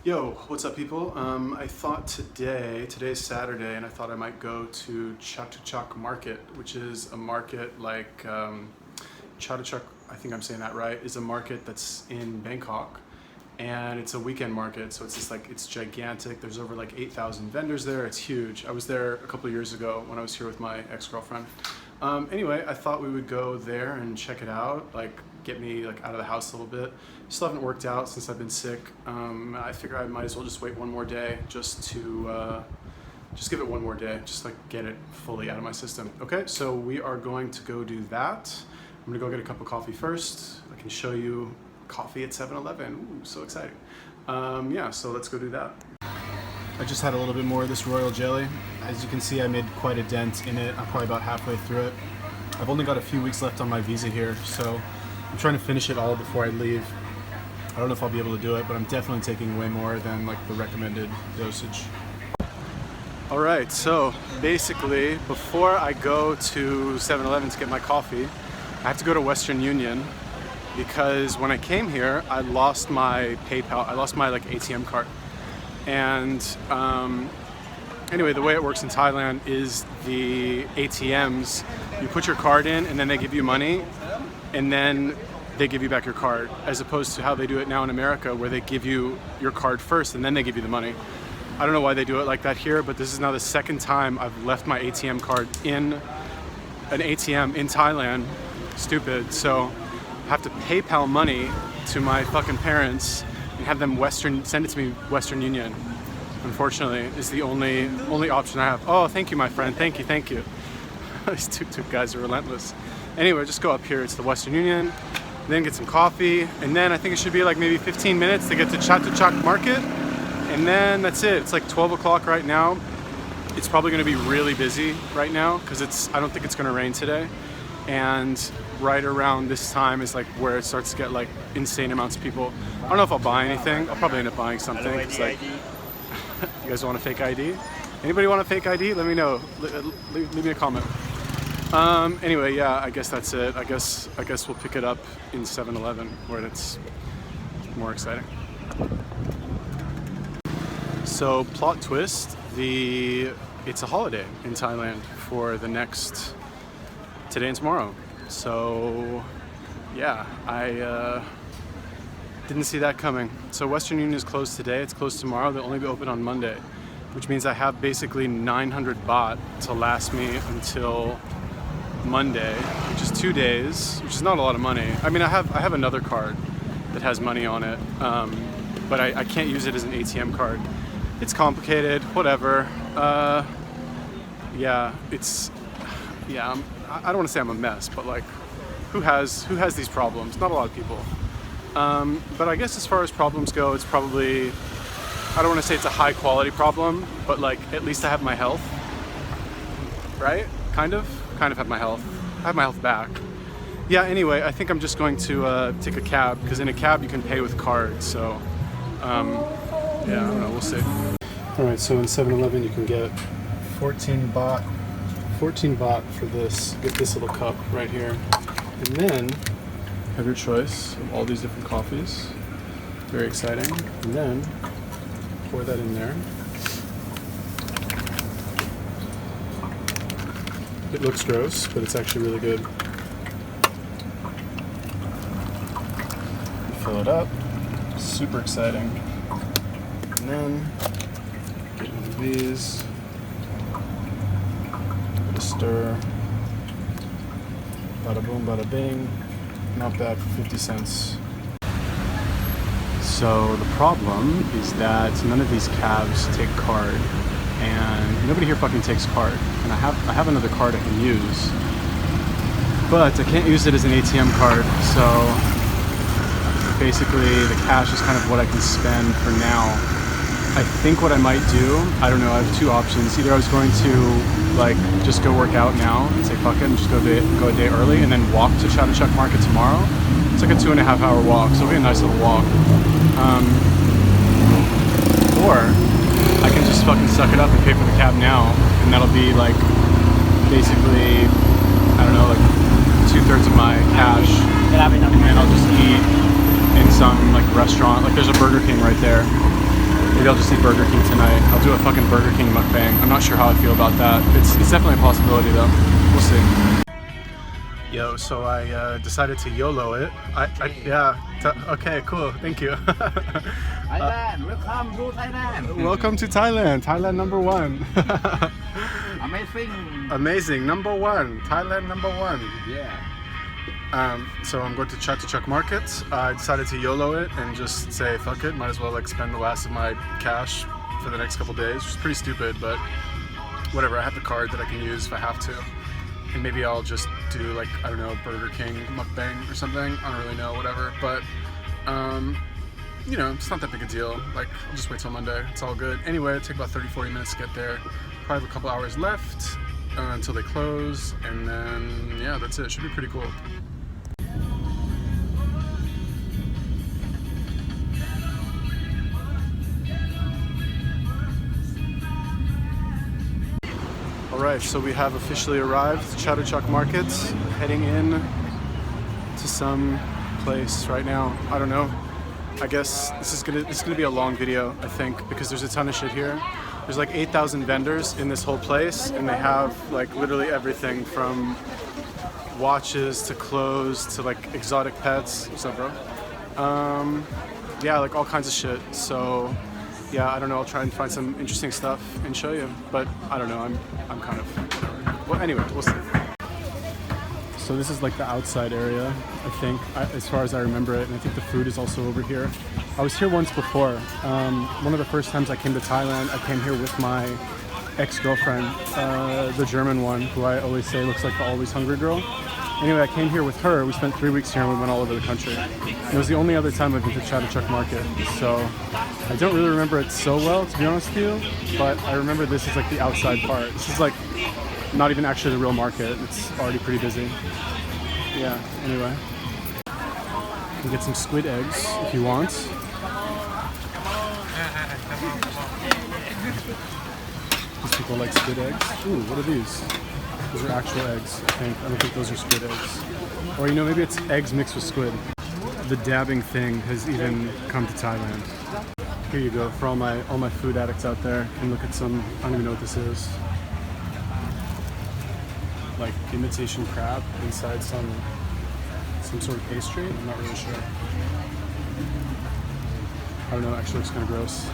Yo, what's up people? I thought today's Saturday, and I thought I might go to Chatuchak market, which is a market like Chatuchak, I think I'm saying that right, is a market that's in Bangkok, and it's a weekend market, so it's just like, it's gigantic. There's over like 8,000 vendors there. It's huge. I was there a couple of years ago when I was here with my ex-girlfriend. Anyway, I thought we would go there and check it out, like get me like out of the house a little bit. Still haven't worked out since I've been sick. I figure I might as well just wait one more day just to just give it one more day, just like get it fully out of my system. Okay, so we are going to go do that. I'm gonna go get a cup of coffee first. I can show you coffee at 7-Eleven. Ooh, so exciting. Yeah, so let's go do that. I just had a little bit more of this royal jelly. As you can see, I made quite a dent in it. I'm probably about halfway through it. I've only got a few weeks left on my visa here, so I'm trying to finish it all before I leave. I don't know if I'll be able to do it, but I'm definitely taking way more than like the recommended dosage. All right, so basically, before I go to 7-Eleven to get my coffee, I have to go to Western Union because when I came here, I lost my PayPal, I lost my like ATM card. And anyway, the way it works in Thailand is the ATMs, you put your card in and then they give you money and then they give you back your card, as opposed to how they do it now in America where they give you your card first and then they give you the money. I don't know why they do it like that here, but this is now the second time I've left my ATM card in an ATM in Thailand. Stupid. So I have to PayPal money to my fucking parents and have them send it to me Western Union. Unfortunately, is the only option I have. Oh, thank you, my friend. Thank you. These tuk-tuk guys are relentless. Anyway, just go up here. It's the Western Union. Then get some coffee, and then I think it should be like maybe 15 minutes to get to Chatuchak market, and then that's it. It's like 12 o'clock right now. It's probably going to be really busy right now because I don't think it's going to rain today, and right around this time is like where it starts to get like insane amounts of people. I don't know if I'll buy anything. I'll probably end up buying something. It's like, you guys want a fake ID? Anybody want a fake ID? Let me know. Leave me a comment. Anyway, yeah, I guess that's it. I guess we'll pick it up in 7-Eleven where it's more exciting. So, plot twist, it's a holiday in Thailand for the next today and tomorrow. So, yeah, I didn't see that coming. So Western Union is closed today, it's closed tomorrow, they'll only be open on Monday, which means I have basically 900 baht to last me until Monday, which is 2 days, which is not a lot of money. I mean, I have another card that has money on it, but I can't use it as an ATM card. It's complicated, whatever. Yeah, I don't want to say I'm a mess, but like, who has these problems? Not a lot of people. But I guess as far as problems go, it's probably, I don't want to say it's a high quality problem, but like, at least I have my health, right? Kind of have my health. I have my health back. Yeah, anyway, I think I'm just going to take a cab, because in a cab you can pay with cards, so yeah, I don't know, we'll see. Alright, so in 7-Eleven you can get 14 baht for this. Get this little cup right here. And then have your choice of all these different coffees. Very exciting. And then pour that in there. It looks gross, but it's actually really good. Fill it up. Super exciting. And then get one of these. Give it a stir. Bada boom, bada bing. Not bad for 50 cents. So the problem is that none of these cabs take card, and nobody here fucking takes card. And I have another card I can use, but I can't use it as an ATM card. So basically, the cash is kind of what I can spend for now. I think what I might do, I don't know, I have two options. Either I was going to like just go work out now and say fuck it and just go a day early and then walk to Chatuchak Market tomorrow. It's like a 2.5 hour walk, so it'll be a nice little walk. Or I can just fucking suck it up and pay for the cab now, and that'll be like basically, I don't know, like 2/3 of my cash, and then I'll just eat in some like restaurant. Like there's a Burger King right there. Maybe I'll just eat Burger King tonight. I'll do a fucking Burger King mukbang. I'm not sure how I feel about that. It's definitely a possibility though. We'll see. Yo, so I decided to YOLO it. Okay, cool. Thank you. Thailand, welcome to Thailand. Welcome to Thailand. Thailand number one. Amazing. Amazing. Number one. Thailand number one. Yeah. So I'm going to Chatuchak Market. I decided to YOLO it and just say fuck it. Might as well like spend the last of my cash for the next couple days, which is pretty stupid, but whatever. I have the card that I can use if I have to. And maybe I'll just do like, I don't know, Burger King mukbang or something. I don't really know, whatever. But, you know, it's not that big a deal. Like, I'll just wait till Monday. It's all good. Anyway, it'll take about 30-40 minutes to get there. Probably have a couple hours left until they close. And then, yeah, that's it. Should be pretty cool. Alright, so we have officially arrived at Chatuchak Market, heading in to some place right now. I don't know. I guess this is gonna be a long video, I think, because there's a ton of shit here. There's like 8,000 vendors in this whole place, and they have like literally everything from watches to clothes to like exotic pets. What's up, bro? Yeah, like all kinds of shit. So yeah, I don't know, I'll try and find some interesting stuff and show you, but I don't know, I'm kind of whatever. Well, anyway, we'll see. So this is like the outside area, I think, as far as I remember it, and I think the food is also over here. I was here once before. One of the first times I came to Thailand, I came here with my ex-girlfriend, the German one, who I always say looks like the always hungry girl. Anyway, I came here with her. We spent 3 weeks here and we went all over the country. And it was the only other time I've been to Chatuchak Market. So I don't really remember it so well, to be honest with you, but I remember this is like the outside part. This is like not even actually the real market. It's already pretty busy. Yeah, anyway. You can get some squid eggs if you want. These people like squid eggs. Ooh, what are these? Those are actual eggs, I think. I don't think those are squid eggs. Or, you know, maybe it's eggs mixed with squid. The dabbing thing has even come to Thailand. Here you go, for all my food addicts out there. You can look at some, I don't even know what this is. Like imitation crab inside some sort of pastry. I'm not really sure. I don't know, it actually looks kind of gross.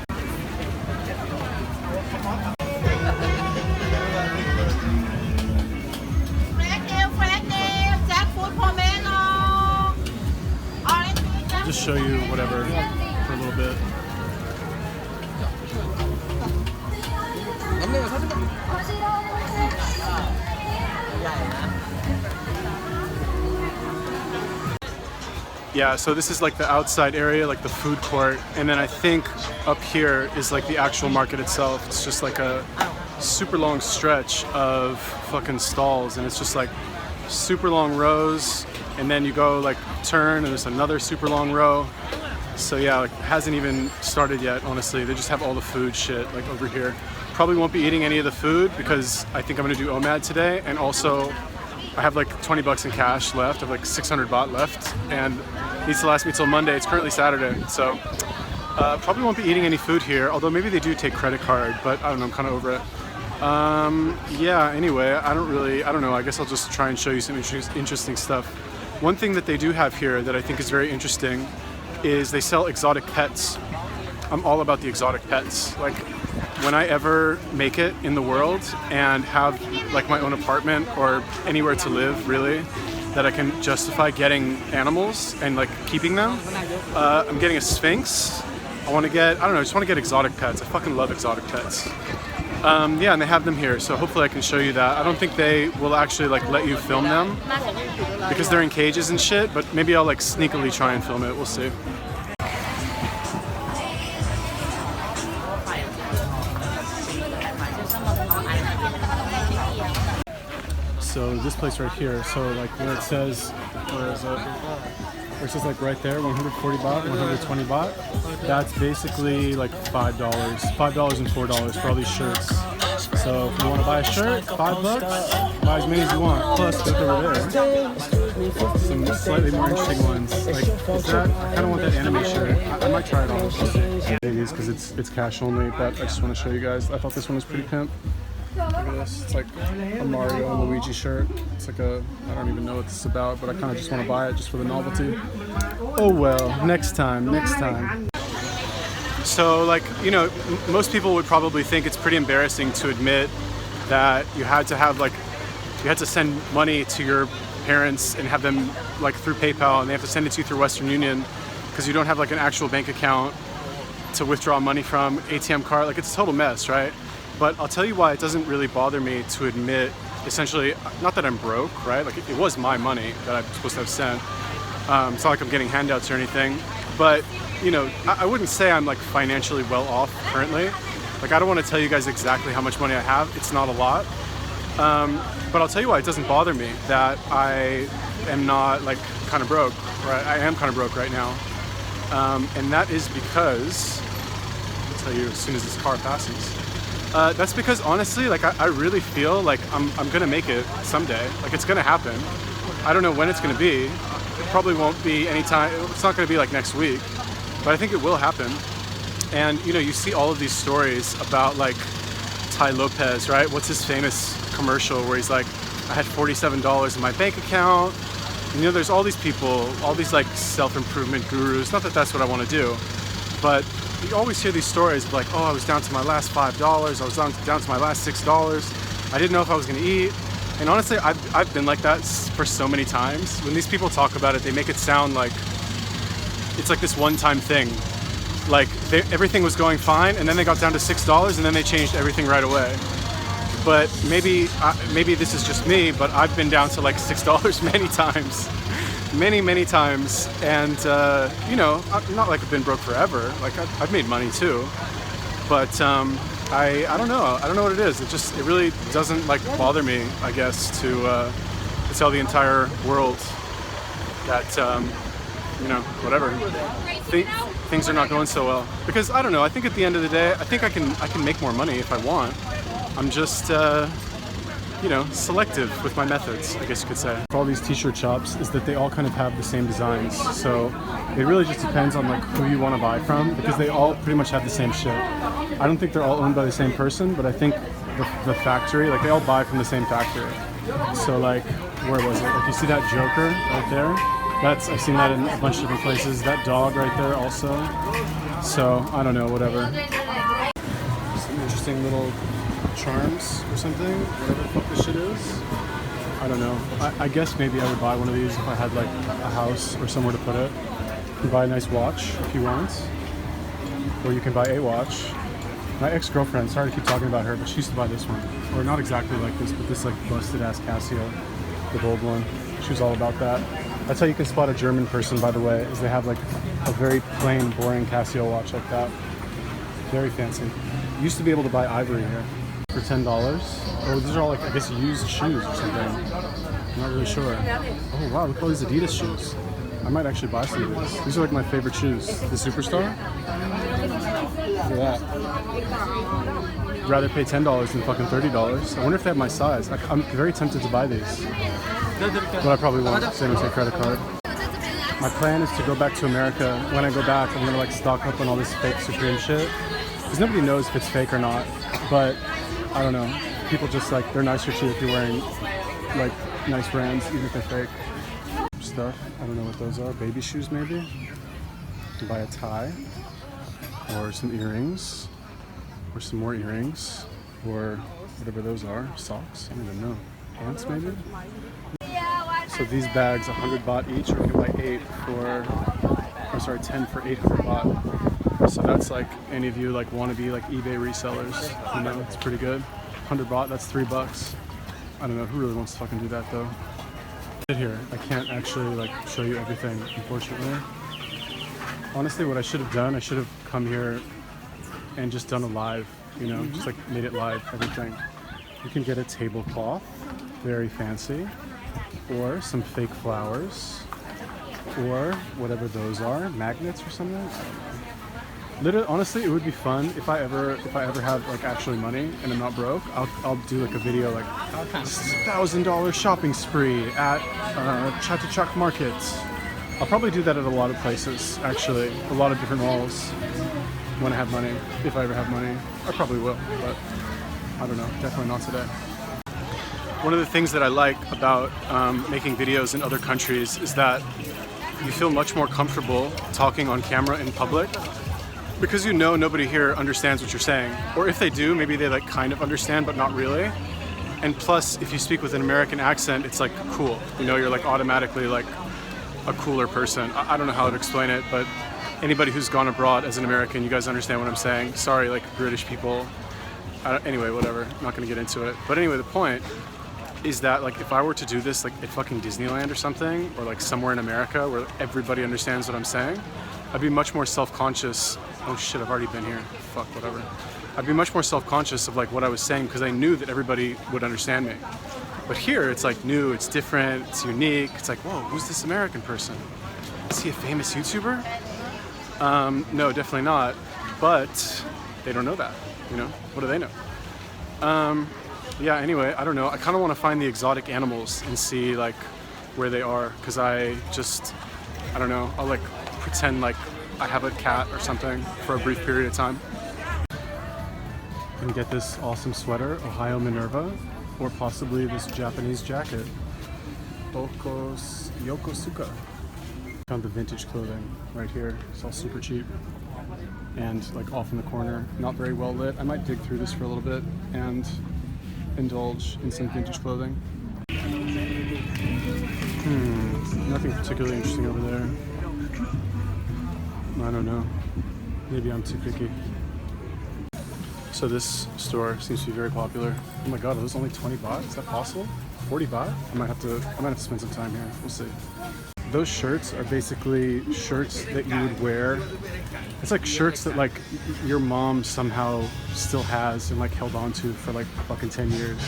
Just show you whatever for a little bit. Yeah, so this is like the outside area, like the food court, and then I think up here is like the actual market itself. It's just like a super long stretch of fucking stalls, and it's just like super long rows, and then you go like turn and there's another super long row. So yeah, like it hasn't even started yet, honestly. They just have all the food shit like over here. Probably won't be eating any of the food because I think I'm gonna do OMAD today, and also I have like 20 bucks in cash left. I have like 600 baht left, and it needs to last me till Monday. It's currently Saturday, so probably won't be eating any food here, although maybe they do take credit card, but I don't know, I'm kind of over it. Yeah, anyway, I don't know, I guess I'll just try and show you some interesting stuff. One thing that they do have here that I think is very interesting is they sell exotic pets. I'm all about the exotic pets. Like, when I ever make it in the world and have like my own apartment or anywhere to live, really, that I can justify getting animals and like keeping them, I'm getting a Sphinx. I want to get, I don't know, I just want to get exotic pets. I fucking love exotic pets. Yeah, and they have them here, so hopefully I can show you that. I don't think they will actually like let you film them because they're in cages and shit, but maybe I'll like sneakily try and film it. We'll see. So this place right here, so like where it says, where is it? Where it says like right there, 140 baht, 120 baht. That's basically like $5 and $4 for all these shirts. So if you want to buy a shirt, $5, buy as many as you want. Plus, look over there. some slightly more interesting ones. Like, is that, I kind of want that anime shirt. I might try it on. Ladies, because it's cash only, but I just want to show you guys. I thought this one was pretty pimp. Look at this. It's like a Mario and Luigi shirt. It's like a, I don't even know what this is about, but I kind of just want to buy it just for the novelty. Oh well, next time, next time. So, like, you know, most people would probably think it's pretty embarrassing to admit that you had to have, like, you had to send money to your parents and have them, like, through PayPal, and they have to send it to you through Western Union because you don't have, like, an actual bank account to withdraw money from, ATM card. Like, it's a total mess, right? But I'll tell you why it doesn't really bother me to admit, essentially, not that I'm broke, right? Like, it was my money that I'm supposed to have sent. It's not like I'm getting handouts or anything, but, you know, I wouldn't say I'm, like, financially well off currently. Like, I don't want to tell you guys exactly how much money I have. It's not a lot. But I'll tell you why it doesn't bother me that I am not, like, kind of broke, right? I am kind of broke right now. And that is because, I'll tell you as soon as this car passes. That's because, honestly, like, I really feel like I'm gonna make it someday. Like, it's gonna happen. I don't know when it's gonna be. It probably won't be anytime. It's not gonna be like next week, but I think it will happen. And, you know, you see all of these stories about, like, Tai Lopez, right? What's his famous commercial where he's like, I had $47 in my bank account. And, you know, there's all these people, all these, like, self-improvement gurus. Not that that's what I want to do, but you always hear these stories of, like, oh, I was down to my last $5, I was down to my last $6. I didn't know if I was gonna eat. And honestly, I've been like that for so many times. When these people talk about it, they make it sound like it's like this one-time thing. Like, everything was going fine, and then they got down to $6, and then they changed everything right away. But maybe this is just me, but I've been down to like $6 many times. Many times, and you know, not like I've been broke forever. Like, I've made money too, but I don't know what it is. It really doesn't, like, bother me, I guess, to tell the entire world that you know, whatever, things are not going so well. Because I don't know. I think at the end of the day, I think I can make more money if I want. I'm just you know, selective with my methods, I guess you could say. All these t-shirt shops is that they all kind of have the same designs, so it really just depends on, like, who you want to buy from, because they all pretty much have the same shit. I don't think they're all owned by the same person, but I think the factory, like, they all buy from the same factory. So, like, where was it? Like, you see that Joker right there? I've seen that in a bunch of different places. That dog right there also. So, I don't know, whatever. Some interesting little charms or something, whatever the fuck this shit is. I don't know. I guess maybe I would buy one of these if I had, like, a house or somewhere to put it. You can buy a nice watch if you want, or you can buy a watch. My ex-girlfriend, sorry to keep talking about her, but she used to buy this one, or not exactly like this, but this, like, busted ass Casio, the gold one. She was all about that. That's how you can spot a German person, by the way, is they have, like, a very plain, boring Casio watch like that. Very fancy. You used to be able to buy ivory here for $10. Oh, these are all, like, I guess, used shoes or something. I'm not really sure. Oh wow, look at all these Adidas shoes. I might actually buy some of these. These are, like, my favorite shoes. The Superstar. Look at that. I'd rather pay $10 than fucking $30. I wonder if they have my size. I'm very tempted to buy these, but I probably won't, so I don't take credit card. My plan is to go back to America. When I go back, I'm gonna, like, stock up on all this fake Supreme shit, because nobody knows if it's fake or not. But I don't know. People just, like, they're nicer to you if you're wearing, like, nice brands, even if they're fake. Stuff. I don't know what those are. Baby shoes, maybe? You can buy a tie, or some earrings, or some more earrings, or whatever those are. Socks? I don't even know. Pants, maybe? So these bags, 100 baht each, or you can buy 8 for, or sorry, 10 for 800 baht. So that's, like, any of you, like, want to be, like, eBay resellers, you know, it's pretty good. 100 baht, that's $3. I don't know, who really wants to fucking do that, though? Here, I can't actually, like, show you everything, unfortunately. Honestly, what I should have done, I should have come here and just done a live, you know, just, like, made it live, everything. You can get a tablecloth, very fancy, or some fake flowers, or whatever those are, magnets or something. Literally, honestly, it would be fun if I ever have like actually money and I'm not broke. I'll do like a video like $1,000 shopping spree at Chatuchak Market. I'll probably do that at a lot of places, actually, a lot of different malls when I have money. If I ever have money, I probably will, but I don't know, definitely not today. One of the things that I like about making videos in other countries is that you feel much more comfortable talking on camera in public because you know nobody here understands what you're saying. Or if they do, maybe they like kind of understand, but not really. And plus, if you speak with an American accent, it's like cool. You know, you're like automatically like a cooler person. I don't know how to explain it, but anybody who's gone abroad as an American, you guys understand what I'm saying. Sorry, like British people. Anyway, whatever, I'm not gonna get into it. But anyway, the point is that like if I were to do this like at fucking Disneyland or something, or like somewhere in America where everybody understands what I'm saying, I'd be much more self-conscious. Oh shit, I've already been here. Fuck, whatever. I'd be much more self-conscious of like what I was saying because I knew that everybody would understand me. But here it's like new, it's different, it's unique. It's like, whoa, who's this American person? Is he a famous YouTuber? No, definitely not. But they don't know that, you know? What do they know? Yeah, anyway, I don't know. I kind of want to find the exotic animals and see like where they are because I don't know, I'll like pretend like I have a cat or something for a brief period of time. And get this awesome sweater, Ohio Minerva, or possibly this Japanese jacket, Yokosuka. Found the vintage clothing right here. It's all super cheap and like off in the corner, not very well lit. I might dig through this for a little bit and indulge in some vintage clothing. Nothing particularly interesting over there. I don't know. Maybe I'm too picky. So this store seems to be very popular. Oh my god, are those only 20 baht? Is that possible? 40 baht? I might have to spend some time here. We'll see. Those shirts are basically shirts that you would wear. It's like shirts that like your mom somehow still has and like held on to for like fucking 10 years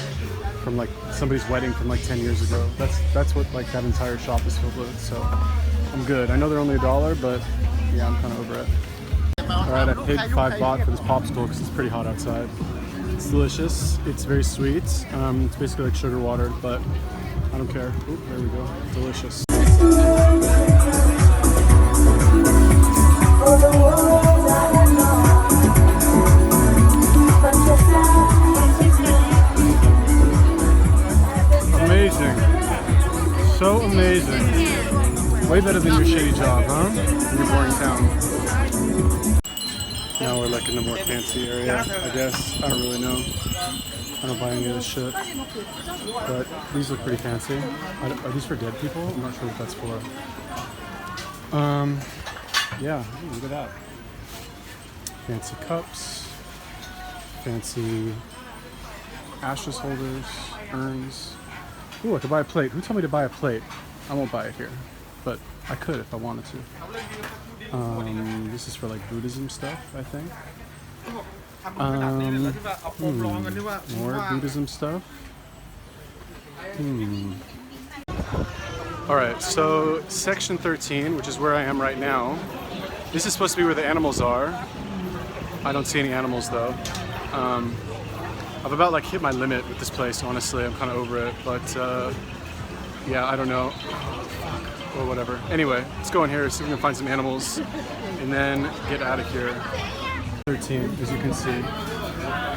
from like somebody's wedding from like 10 years ago. That's what like that entire shop is filled with. So I'm good. I know they're only $1, but yeah, I'm kind of over it. Alright, I paid 5 baht for this popsicle because it's pretty hot outside. It's delicious. It's very sweet. It's basically like sugar water, but I don't care. Oop, there we go. Delicious. Amazing. So amazing. Way better than your shitty job, huh? In your boring town. Now we're like in the more fancy area, I guess. I don't really know. I don't buy any of this shit. But these look pretty fancy. Are these for dead people? I'm not sure what that's for. Yeah, ooh, look at that. Fancy cups. Fancy ashes holders, urns. Ooh, I could buy a plate. Who told me to buy a plate? I won't buy it here, but I could if I wanted to. This is for like Buddhism stuff, I think. More Buddhism stuff. Alright, so section 13, which is where I am right now. This is supposed to be where the animals are. I don't see any animals though. I've about like hit my limit with this place, honestly. I'm kind of over it, but yeah, I don't know. Or whatever. Anyway, let's go in here, see if we can find some animals, and then get out of here. 13, as you can see.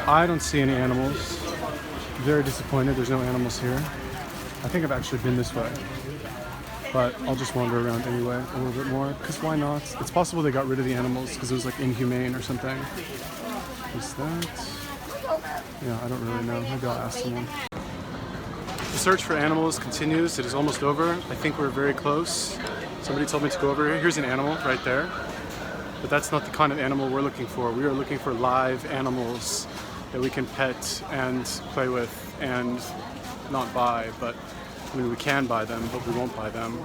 I don't see any animals. Very disappointed there's no animals here. I think I've actually been this way. But I'll just wander around anyway a little bit more, because why not? It's possible they got rid of the animals because it was like inhumane or something. What's that? Yeah, I don't really know. Maybe I'll ask someone. The search for animals continues. It is almost over. I think we're very close. Somebody told me to go over here. Here's an animal right there. But that's not the kind of animal we're looking for. We are looking for live animals that we can pet and play with and not buy. But I mean, we can buy them, but we won't buy them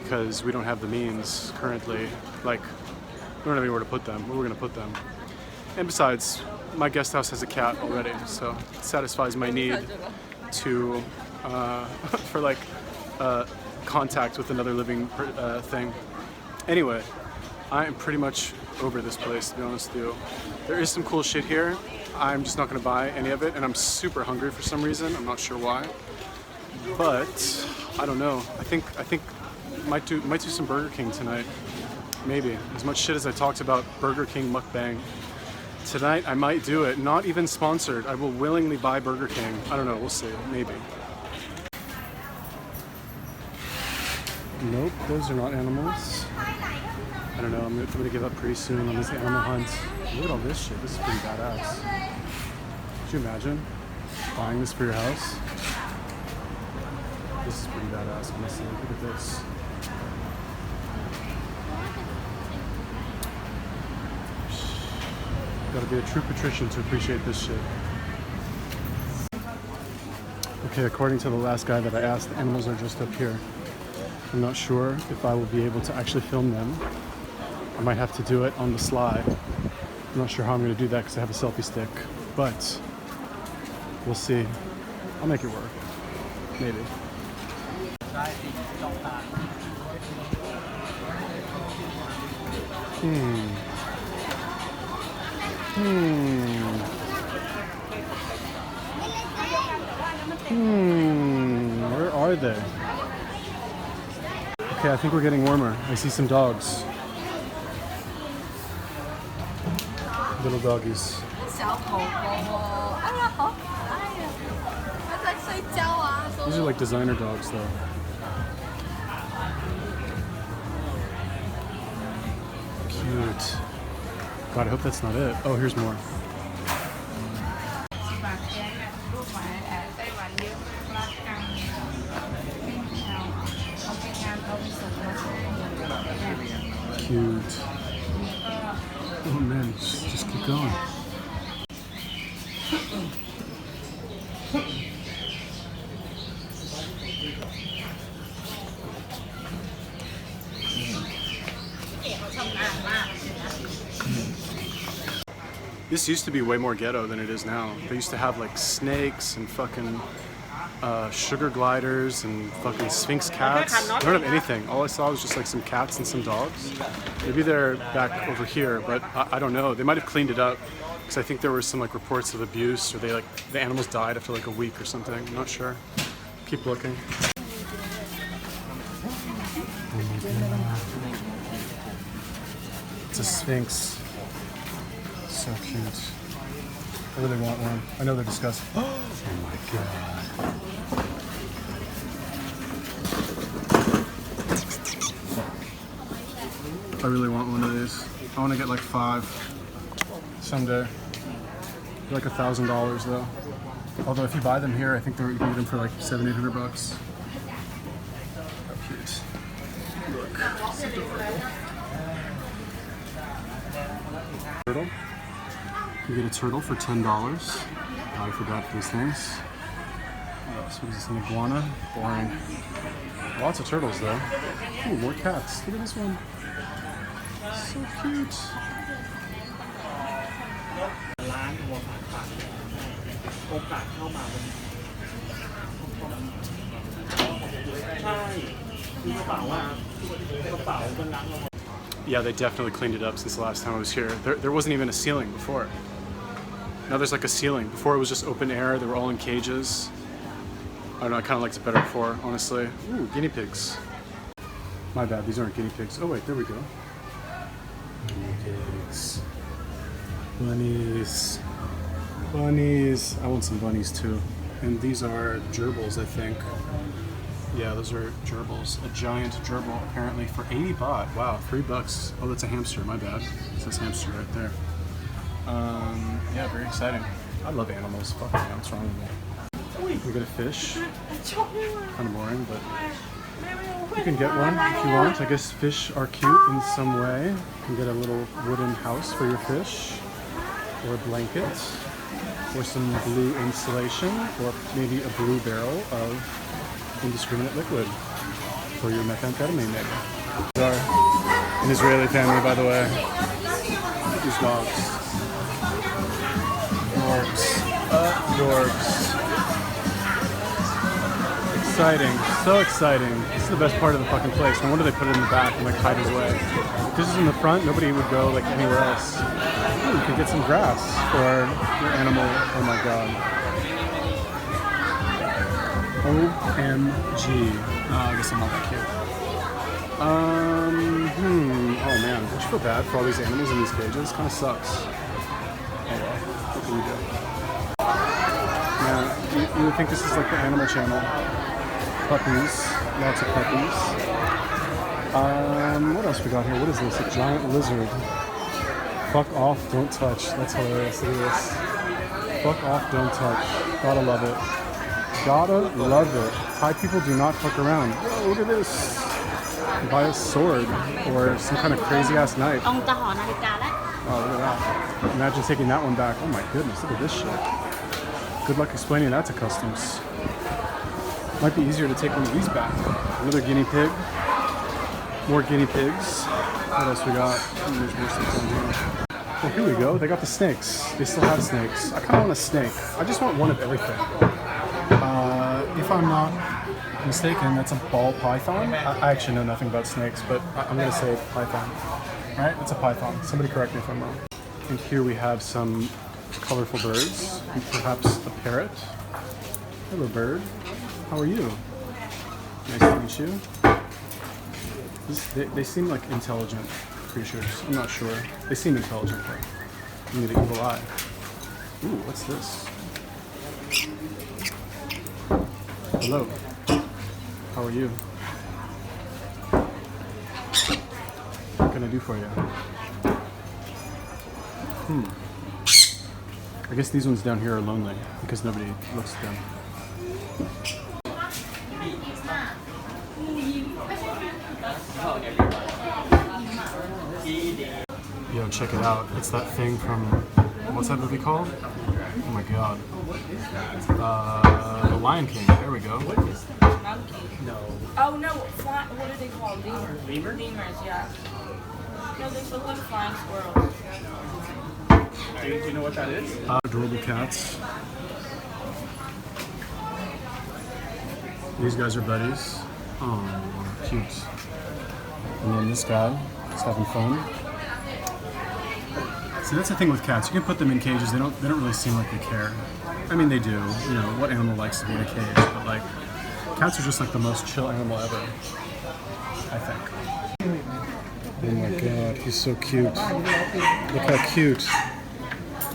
because we don't have the means currently. Like, we don't have anywhere to put them. Where we're gonna put them. And besides, my guest house has a cat already, so it satisfies my need to for like contact with another living thing. Anyway, I am pretty much over this place, to be honest with you. There is some cool shit here. I'm just not gonna buy any of it, and I'm super hungry for some reason. I'm not sure why, but I don't know. I think might do some Burger King tonight. Maybe. As much shit as I talked about Burger King mukbang tonight, I might do it. Not even sponsored. I will willingly buy Burger King. I don't know. We'll see. Maybe. Nope, those are not animals. I don't know, I'm gonna give up pretty soon on this animal hunt. Look at all this shit, this is pretty badass. Could you imagine buying this for your house? This is pretty badass, honestly. Look at this. Gotta be a true patrician to appreciate this shit. Okay, according to the last guy that I asked, the animals are just up here. I'm not sure if I will be able to actually film them. I might have to do it on the sly. I'm not sure how I'm going to do that because I have a selfie stick, but we'll see. I'll make it work. Maybe. Where are they? Okay, I think we're getting warmer. I see some dogs. Little doggies. These are like designer dogs though. Cute. God, I hope that's not it. Oh, here's more. Cute. Oh man, just keep going. This used to be way more ghetto than it is now. They used to have like snakes and fucking sugar gliders and fucking sphinx cats. They don't have anything. All I saw was just like some cats and some dogs. Maybe they're back over here, but I don't know. They might have cleaned it up because I think there were some like reports of abuse, or the animals died after like a week or something. I'm not sure. Keep looking. Oh my God. It's a sphinx. So cute. I really want one. I know they're disgusting. Oh my God. I really want one of these. I want to get like 5 someday. They're like $1,000 though. Although if you buy them here, I think you can get them for like $700-800 bucks. How cute. Look. It's adorable. Turtle. You get a turtle for $10. I forgot these things. What is this, an iguana? Boring. Lots of turtles though. Ooh, more cats. Look at this one. So cute. Yeah, they definitely cleaned it up since the last time I was here. There wasn't even a ceiling before. Now there's like a ceiling. Before it was just open air. They were all in cages. I don't know, I kind of liked it better before, honestly. Ooh, guinea pigs. My bad, these aren't guinea pigs. Oh wait, there we go. Guinea pigs. Bunnies. Bunnies. I want some bunnies too. And these are gerbils, I think. Yeah, those are gerbils. A giant gerbil, apparently, for 80 baht. Wow, $3. Oh, that's a hamster, my bad. It says hamster right there. Yeah, very exciting. I love animals. Fuck man, what's wrong with me? We get a fish. Kind of boring, but you can get one if you want. I guess fish are cute in some way. You can get a little wooden house for your fish, or a blanket, or some blue insulation, or maybe a blue barrel of indiscriminate liquid for your methamphetamine, maybe. These are an Israeli family, by the way. These dogs. Dogs. Dogs. exciting. So exciting. This is the best part of the fucking place. No wonder they put it in the back and like hide his way. If this is in the front, nobody would go like anywhere else. Ooh, you could get some grass for your animal. Oh my god. OMG. Oh, I guess I'm not that cute. Oh man, don't you feel bad for all these animals in these cages? Kind of sucks. Oh well, what can we do? Yeah, you would think this is like the Animal Channel. Puppies, lots of puppies. What else we got here? What is this? A giant lizard. Fuck off, don't touch. That's hilarious. Look at this. Fuck off, don't touch. Gotta love it. Gotta love it. Thai people do not fuck around. Whoa, look at this. Buy a sword or some kind of crazy ass knife. Oh, look at that. Imagine taking that one back. Oh my goodness, look at this shit. Good luck explaining that to customs. Might be easier to take one of these back. Another guinea pig. More guinea pigs. What else we got? There's more stuff down here. Oh, here we go. They got the snakes. They still have snakes. I kind of want a snake. I just want one of everything. If I'm not mistaken, that's a ball python. I actually know nothing about snakes, but I'm going to say python. Right? It's a python. Somebody correct me if I'm wrong. And here we have some colorful birds. And perhaps a parrot. Hello, bird. How are you? Nice to meet you. They seem like intelligent creatures. I'm not sure. They seem intelligent, though. Give me the evil eye. Ooh, what's this? Hello. How are you? What can I do for you? I guess these ones down here are lonely because nobody looks at them. Yo, check it out. It's that thing from, what's that movie called? Oh my god. The Lion King. There we go. Monkey. No. Oh no, what are they called? Lemurs? Lemurs, yeah. No, they look like flying squirrels. Do you know what that is? Adorable cats. These guys are buddies. Oh, cute. And then this guy is having fun. See, that's the thing with cats. You can put them in cages. They don't really seem like they care. I mean, they do. You know, what animal likes to be in a cage? But like, cats are just like the most chill animal ever. I think. Oh my god, he's so cute. Look how cute.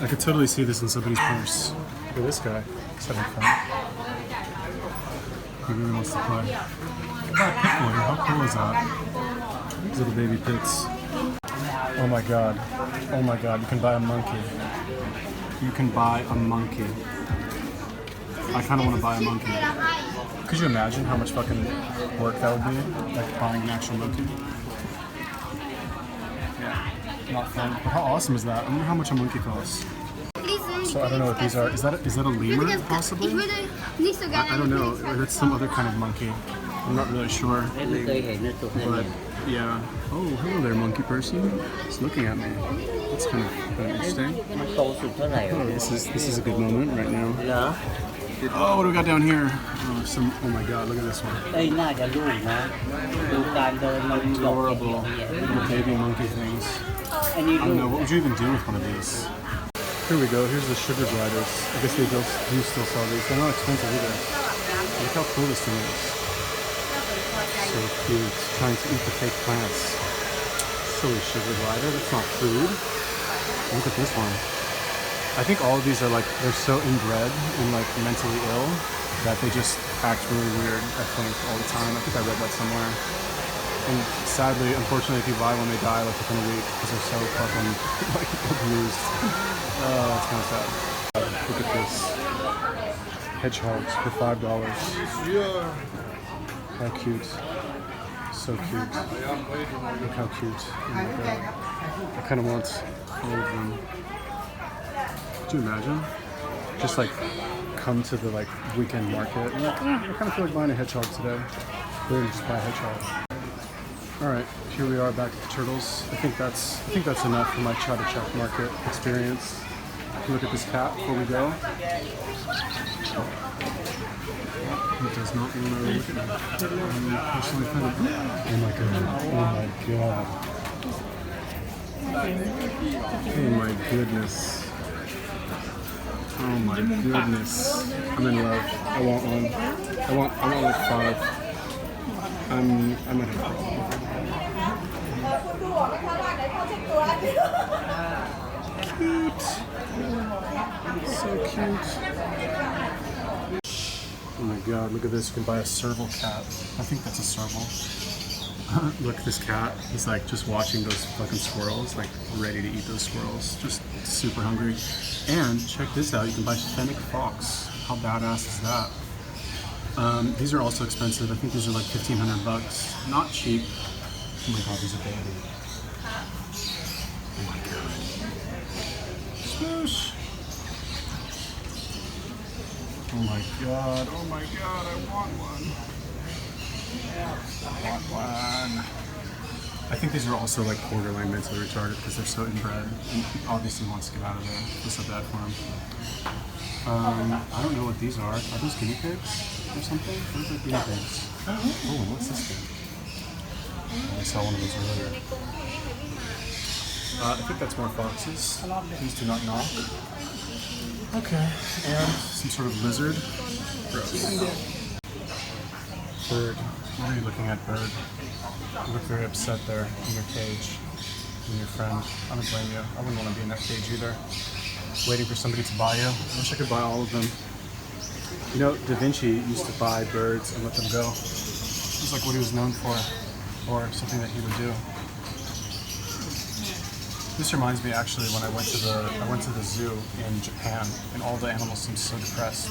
I could totally see this in somebody's purse. Look at this guy. He's having fun. He really wants to play. Look at that pit boy. How cool is that? These little baby pits. Oh my god. Oh my god, you can buy a monkey. You can buy a monkey. I kind of want to buy a monkey. Could you imagine how much fucking work that would be? Like buying an actual monkey? Yeah, not fun. But how awesome is that? I wonder how much a monkey costs. So I don't know what these are. Is that a lemur, possibly? I don't know. Or that's some other kind of monkey. I'm not really sure. But yeah. Oh, hello there, monkey person. It's looking at me. That's kind of interesting. Oh, this is a good moment right now. Oh, what do we got down here? Oh, oh my god, look at this one. Adorable little baby monkey things. I don't know, what would you even do with one of these? Here we go, here's the sugar gliders. I guess they do still sell these. They're not expensive either. Look how cool this thing is. So cute, trying to eat the fake plants. Silly sugar glider, that's not food. Look at this one. I think all of these are like, they're so inbred and like mentally ill that they just act really weird, I think, all the time. I think I read that somewhere. And sadly, unfortunately, if you buy one, they die like within a week because they're so fucking like abused. It's kind of sad. Look at this. Hedgehogs for $5. How cute. So cute. Look how cute. Oh my god. I kind of want all of them. Could you imagine? Just like come to the like weekend market. And like, I kind of feel like buying a hedgehog today. We're gonna just buy a hedgehog. All right, here we are back at the turtles. I think that's enough for my Chatuchak market experience. Look at this cat before we go. It does not want to look at me. Personally offended. Oh my god. Oh my god. Oh my goodness. Oh my goodness. I'm in love. I want one. I want like 5. I'm at a cute. So cute. Oh my god, look at this. You can buy a serval cat. I think that's a serval. Look at this cat. He's like just watching those fucking squirrels, like ready to eat those squirrels. Just super hungry. And check this out. You can buy fennec fox. How badass is that? These are also expensive. I think these are like $1,500. Not cheap. Oh my god, he's a baby. Oh my god. Smoosh. Oh my god, I want one. I want one. I think these are also like borderline mentally retarded because they're so inbred and he obviously wants to get out of there. It's so bad for him. I don't know what these are. Are those guinea pigs or something? Those are guinea pigs. Oh, what's this thing? I saw one of those earlier. I think that's more foxes. Please do not knock. Okay, and some sort of lizard. Gross. Bird. What are you looking at, bird? You look very upset there in your cage. And your friend. I don't blame you. I wouldn't want to be in that cage either. Waiting for somebody to buy you. I wish I could buy all of them. You know, Da Vinci used to buy birds and let them go. It was like what he was known for, or something that he would do. This reminds me actually when I went to the zoo in Japan and all the animals seemed so depressed.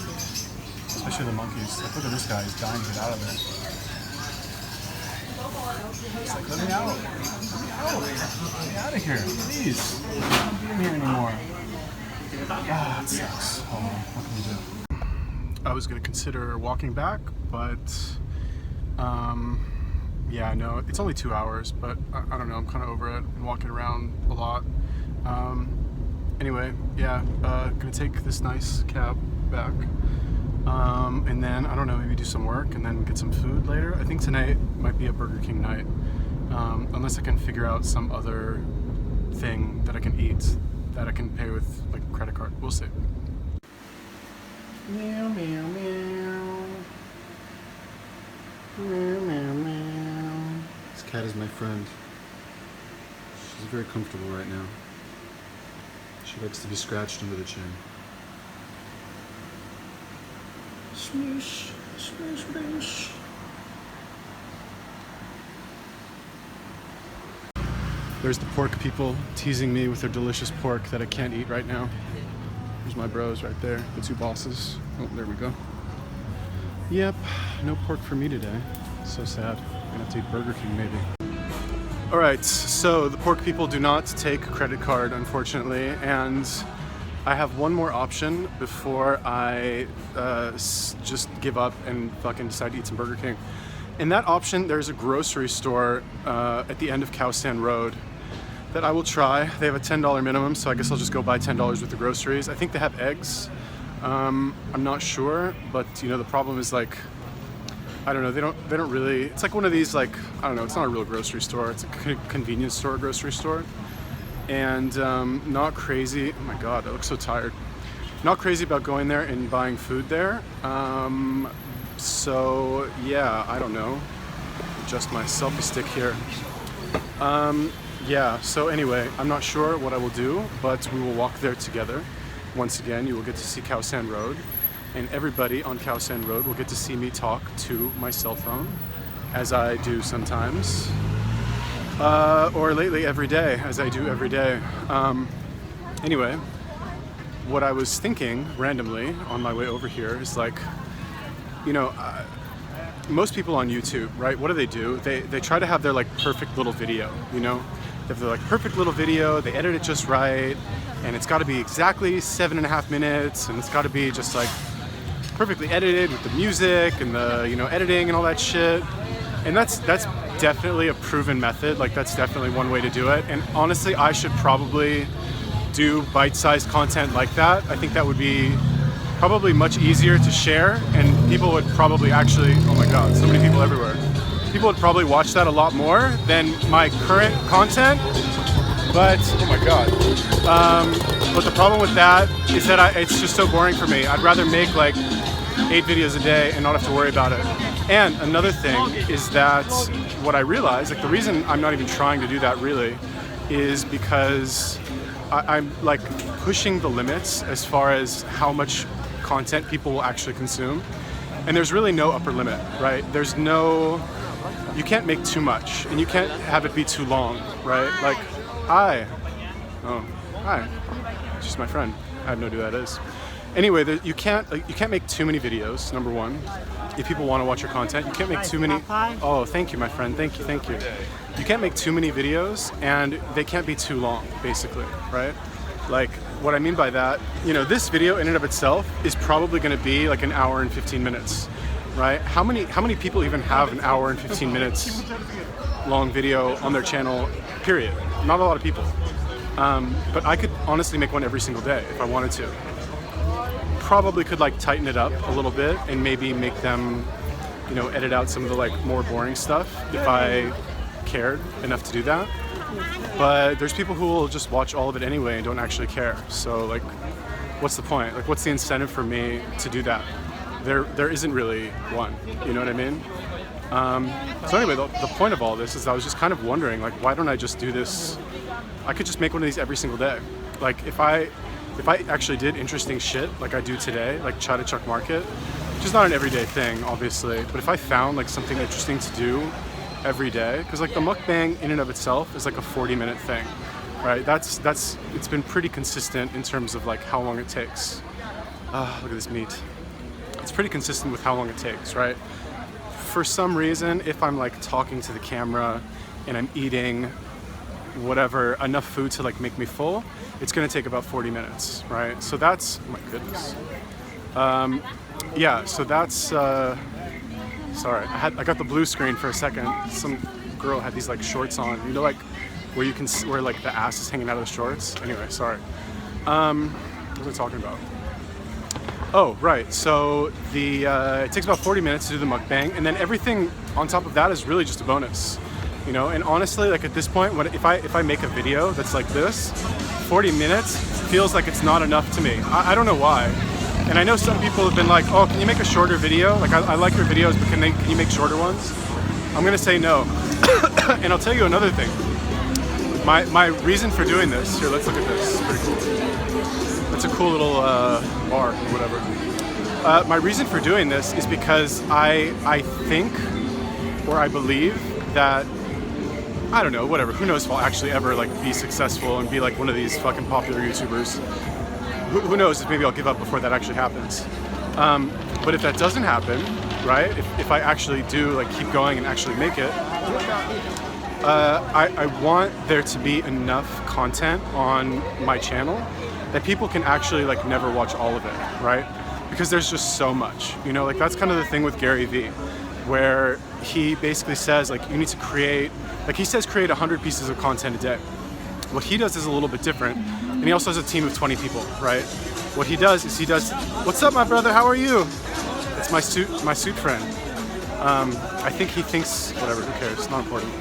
Especially the monkeys. Like, look at this guy, he's dying to get out of there. He's like, let me out. Let me out. Let me out of here. Please. I don't want to be in here anymore. Ah, it sucks. Oh, what can we do? I was going to consider walking back, but yeah, no, it's only 2 hours, but I don't know, I'm kind of over it and walking around a lot. Anyway, yeah, gonna take this nice cab back. And then, I don't know, maybe do some work and then get some food later. I think tonight might be a Burger King night. Unless I can figure out some other thing that I can eat that I can pay with like a credit card. We'll see. Meow, meow, meow. Meow, meow, meow. This cat is my friend. She's very comfortable right now. She likes to be scratched under the chin. Smoosh, smoosh, smoosh. There's the pork people teasing me with their delicious pork that I can't eat right now. There's my bros right there, the 2 bosses. Oh, there we go. Yep, no pork for me today. So sad. I'm gonna have to eat Burger King maybe. Alright, so the pork people do not take credit card, unfortunately, and I have one more option before I just give up and fucking decide to eat some Burger King. In that option, there's a grocery store at the end of Khao Road that I will try. They have a $10 minimum, so I guess I'll just go buy $10 worth of groceries. I think they have eggs. I'm not sure, but you know, the problem is like, I don't know, they don't really, it's like one of these like, I don't know, it's not a real grocery store, it's a convenience store, grocery store. And not crazy, oh my god, I look so tired. Not crazy about going there and buying food there. So yeah, I don't know, adjust my selfie stick here. Yeah, so anyway, I'm not sure what I will do, but we will walk there together. Once again, you will get to see Khao Road, and everybody on Khao Road will get to see me talk to my cell phone, as I do sometimes. Or lately every day, as I do every day. Anyway, what I was thinking randomly on my way over here is like, you know, most people on YouTube, right, what do? They try to have their like perfect little video, you know? They have their like perfect little video, they edit it just right, and it's gotta be exactly 7.5 minutes, and it's gotta be just like perfectly edited with the music and the, you know, editing and all that shit. And that's definitely a proven method, like that's definitely one way to do it. And honestly, I should probably do bite-sized content like that, I think that would be probably much easier to share, and people would probably actually, oh my god, so many people everywhere. People would probably watch that a lot more than my current content, but oh my god. But the problem with that is that it's just so boring for me. I'd rather make like 8 videos a day and not have to worry about it. And another thing is that what I realized, like the reason I'm not even trying to do that really, is because I'm like pushing the limits as far as how much content people will actually consume. And there's really no upper limit, right? You can't make too much, and you can't have it be too long, right? Like, hi. Oh, hi. It's just my friend. I have no idea who that is. Anyway, you can't make too many videos, number one. If people want to watch your content, you can't make too many. Oh, thank you, my friend. Thank you. You can't make too many videos, and they can't be too long, basically, right? Like, what I mean by that, this video in and of itself is probably going to be like an hour and 15 minutes, right? How many people even have an hour and 15 minutes long video on their channel, period? Not a lot of people. But I could honestly make one every single day if I wanted to. Probably could like tighten it up a little bit and maybe make them, edit out some of the like more boring stuff if I cared enough to do that. But there's people who will just watch all of it anyway and don't actually care. So like, what's the point? Like, what's the incentive for me to do that? There isn't really one, you know what I mean? So anyway, the point of all this is I was just kind of wondering, like, why don't I just do this? I could just make one of these every single day. Like, if I actually did interesting shit like I do today, like Chatuchak Market, which is not an everyday thing, obviously, but if I found like something interesting to do every day, because like the mukbang in and of itself is like a 40-minute thing, right? It's been pretty consistent in terms of like how long it takes. Look at this meat. It's pretty consistent with how long it takes, right? For some reason, if I'm like talking to the camera and I'm eating whatever, enough food to like make me full, it's gonna take about 40 minutes, right? So that's, oh my goodness. Yeah, so that's, sorry, I got the blue screen for a second. Some girl had these like shorts on, like where like the ass is hanging out of the shorts. Anyway, sorry. What was I talking about? Oh, right, so it takes about 40 minutes to do the mukbang, and then everything on top of that is really just a bonus. And honestly, like at this point, if I make a video that's like this, 40 minutes feels like it's not enough to me. I don't know why. And I know some people have been like, oh, can you make a shorter video? Like, I like your videos, but can you make shorter ones? I'm gonna say no. And I'll tell you another thing. My reason for doing this, here, let's look at this, it's pretty cool. It's a cool little bar or whatever. My reason for doing this is because I think, or I believe that, I don't know, whatever, who knows if I'll actually ever like be successful and be like one of these fucking popular YouTubers. Who knows if maybe I'll give up before that actually happens. But if that doesn't happen, right, if I actually do like keep going and actually make it, I want there to be enough content on my channel that people can actually like never watch all of it, right? Because there's just so much, like that's kind of the thing with Gary Vee, where he basically says like you need to create, like he says create 100 pieces of content a day. What he does is a little bit different, and he also has a team of 20 people, right? What he does is what's up, my brother, how are you? It's my suit friend. I think he thinks, whatever, who cares, it's not important.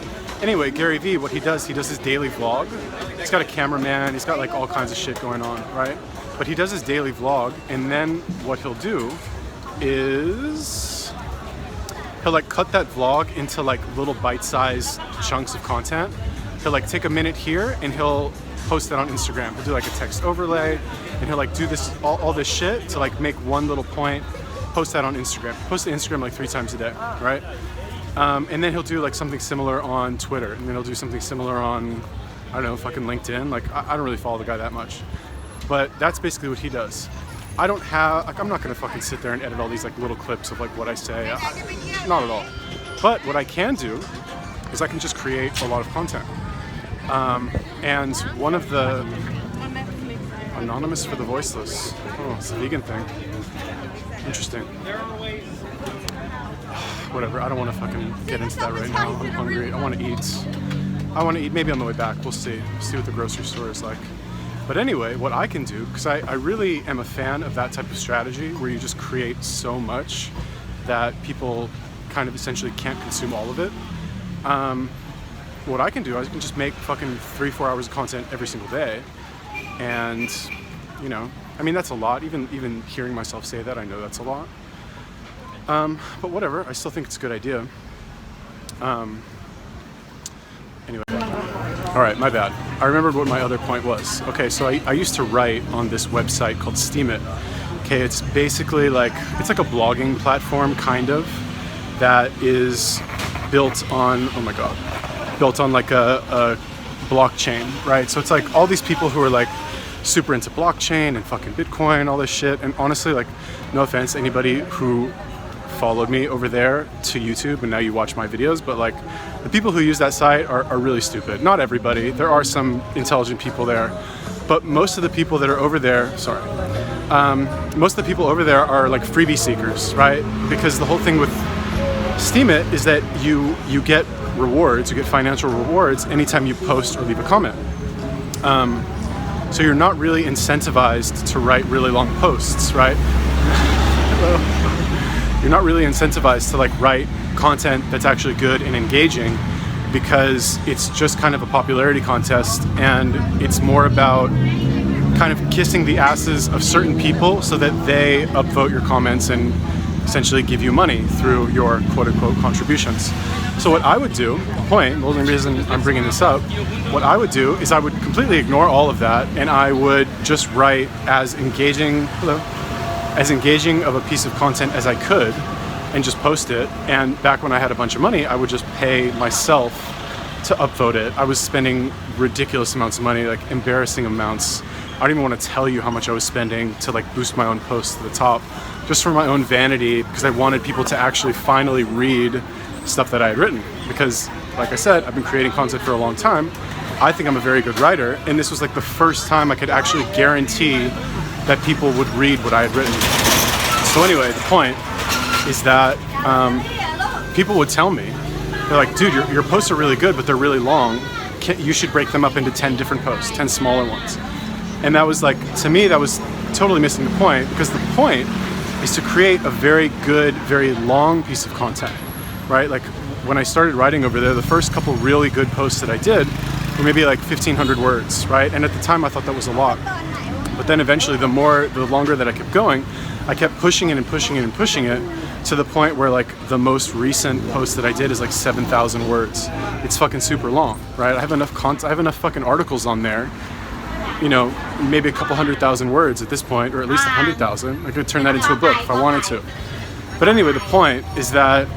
Anyway, Gary Vee, what he does his daily vlog. He's got a cameraman, he's got like all kinds of shit going on, right? But he does his daily vlog, and then what he'll do is he'll like cut that vlog into like little bite-sized chunks of content. He'll like take a minute here and he'll post it on Instagram. He'll do like a text overlay, and he'll like do this all this shit to like make one little point, post that on Instagram. Post to Instagram like 3 times a day, right? And then he'll do like something similar on Twitter, and then he'll do something similar on, I don't know, fucking LinkedIn. Like I don't really follow the guy that much, but that's basically what he does. I don't have, like, I'm not gonna fucking sit there and edit all these like little clips of like what I say. Not at all. But what I can do is I can just create a lot of content. And one of the anonymous for the voiceless. Oh, it's a vegan thing. Interesting. Whatever. I don't want to fucking get into that right now. I'm hungry. I want to eat. Maybe on the way back. We'll see. See what the grocery store is like. But anyway, what I can do, because I really am a fan of that type of strategy where you just create so much that people kind of essentially can't consume all of it. What I can do is I can just make fucking 3-4 hours of content every single day. And, you know, I mean, that's a lot. Even hearing myself say that, I know that's a lot. But whatever, I still think it's a good idea. Anyway. All right, my bad. I remembered what my other point was. Okay, so I used to write on this website called Steam It. Okay, it's basically like, it's like a blogging platform, kind of, that is built on, oh my God, built on like a blockchain, right? So it's like all these people who are like super into blockchain and fucking Bitcoin, all this shit. And honestly, like, no offense, anybody who followed me over there to YouTube and now you watch my videos, but like the people who use that site are really stupid. Not everybody, there are some intelligent people there, but most of the people that are over there, most of the people over there are like freebie seekers, right? Because the whole thing with Steam It is that you get rewards, you get financial rewards anytime you post or leave a comment. So you're not really incentivized to write really long posts, right? Hello. You're not really incentivized to like write content that's actually good and engaging, because it's just kind of a popularity contest, and it's more about kind of kissing the asses of certain people so that they upvote your comments and essentially give you money through your quote-unquote contributions. So what I would do, the only reason I'm bringing this up, what I would do is I would completely ignore all of that, and I would just write as engaging of a piece of content as I could and just post it. And back when I had a bunch of money, I would just pay myself to upvote it. I was spending ridiculous amounts of money, like embarrassing amounts. I don't even want to tell you how much I was spending to like boost my own posts to the top, just for my own vanity, because I wanted people to actually finally read stuff that I had written. Because like I said, I've been creating content for a long time. I think I'm a very good writer, and this was like the first time I could actually guarantee that people would read what I had written. So anyway, the point is that people would tell me, they're like, dude, your posts are really good, but they're really long. You should break them up into 10 different posts, 10 smaller ones. And that was like, to me, that was totally missing the point, because the point is to create a very good, very long piece of content, right? Like when I started writing over there, the first couple really good posts that I did were maybe like 1,500 words, right? And at the time I thought that was a lot. But then eventually, the longer that I kept going, I kept pushing it and pushing it and pushing it to the point where like the most recent post that I did is like 7,000 words. It's fucking super long, right? I have enough I have enough fucking articles on there, you know, maybe a couple 100,000 words at this point, or at least 100,000. I could turn that into a book if I wanted to. But anyway, the point is that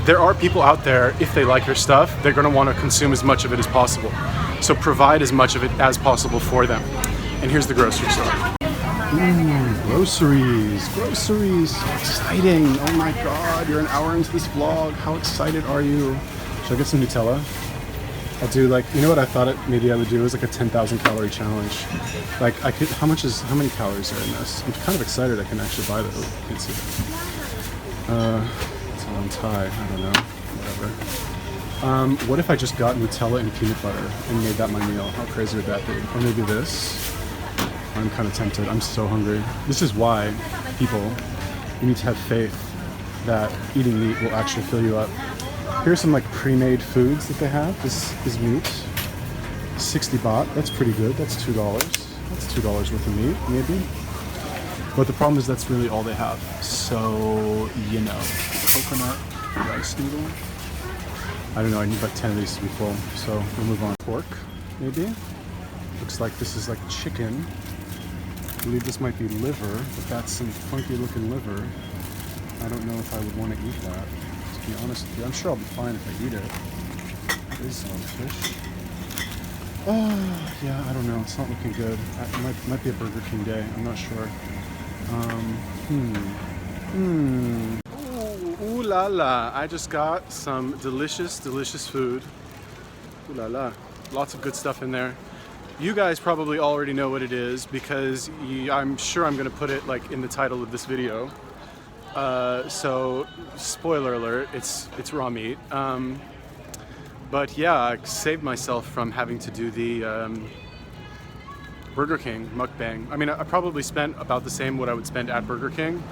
there are people out there, if they like your stuff, they're gonna wanna consume as much of it as possible. So provide as much of it as possible for them. And here's the grocery store. Groceries, so exciting. Oh my God, you're an hour into this vlog. How excited are you? Should I get some Nutella? I'll do like, you know what I thought maybe I would do is like a 10,000 calorie challenge. Like how many calories are in this? I'm kind of excited I can actually buy that. Oh, can't see that. It's a long tie, I don't know, whatever. What if I just got Nutella and peanut butter and made that my meal? How crazy would that be? Or maybe this. I'm kind of tempted. I'm so hungry. This is why, people, you need to have faith that eating meat will actually fill you up. Here's some like pre-made foods that they have. This is meat. 60 baht. That's pretty good. That's $2. That's $2 worth of meat, maybe. But the problem is that's really all they have. So, you know, coconut rice noodle. I don't know. I need about 10 of these to be full. So we'll move on. Pork, maybe. Looks like this is like chicken. I believe this might be liver, but that's some funky looking liver. I don't know if I would want to eat that, to be honest with you. I'm sure I'll be fine if I eat it. There's some fish. Oh, yeah, I don't know. It's not looking good. It might be a Burger King day. I'm not sure. Ooh la la. I just got some delicious, delicious food. Ooh la la. Lots of good stuff in there. You guys probably already know what it is, because I'm sure I'm going to put it like in the title of this video. So, spoiler alert, it's raw meat. But yeah, I saved myself from having to do the Burger King mukbang. I mean, I probably spent about the same what I would spend at Burger King.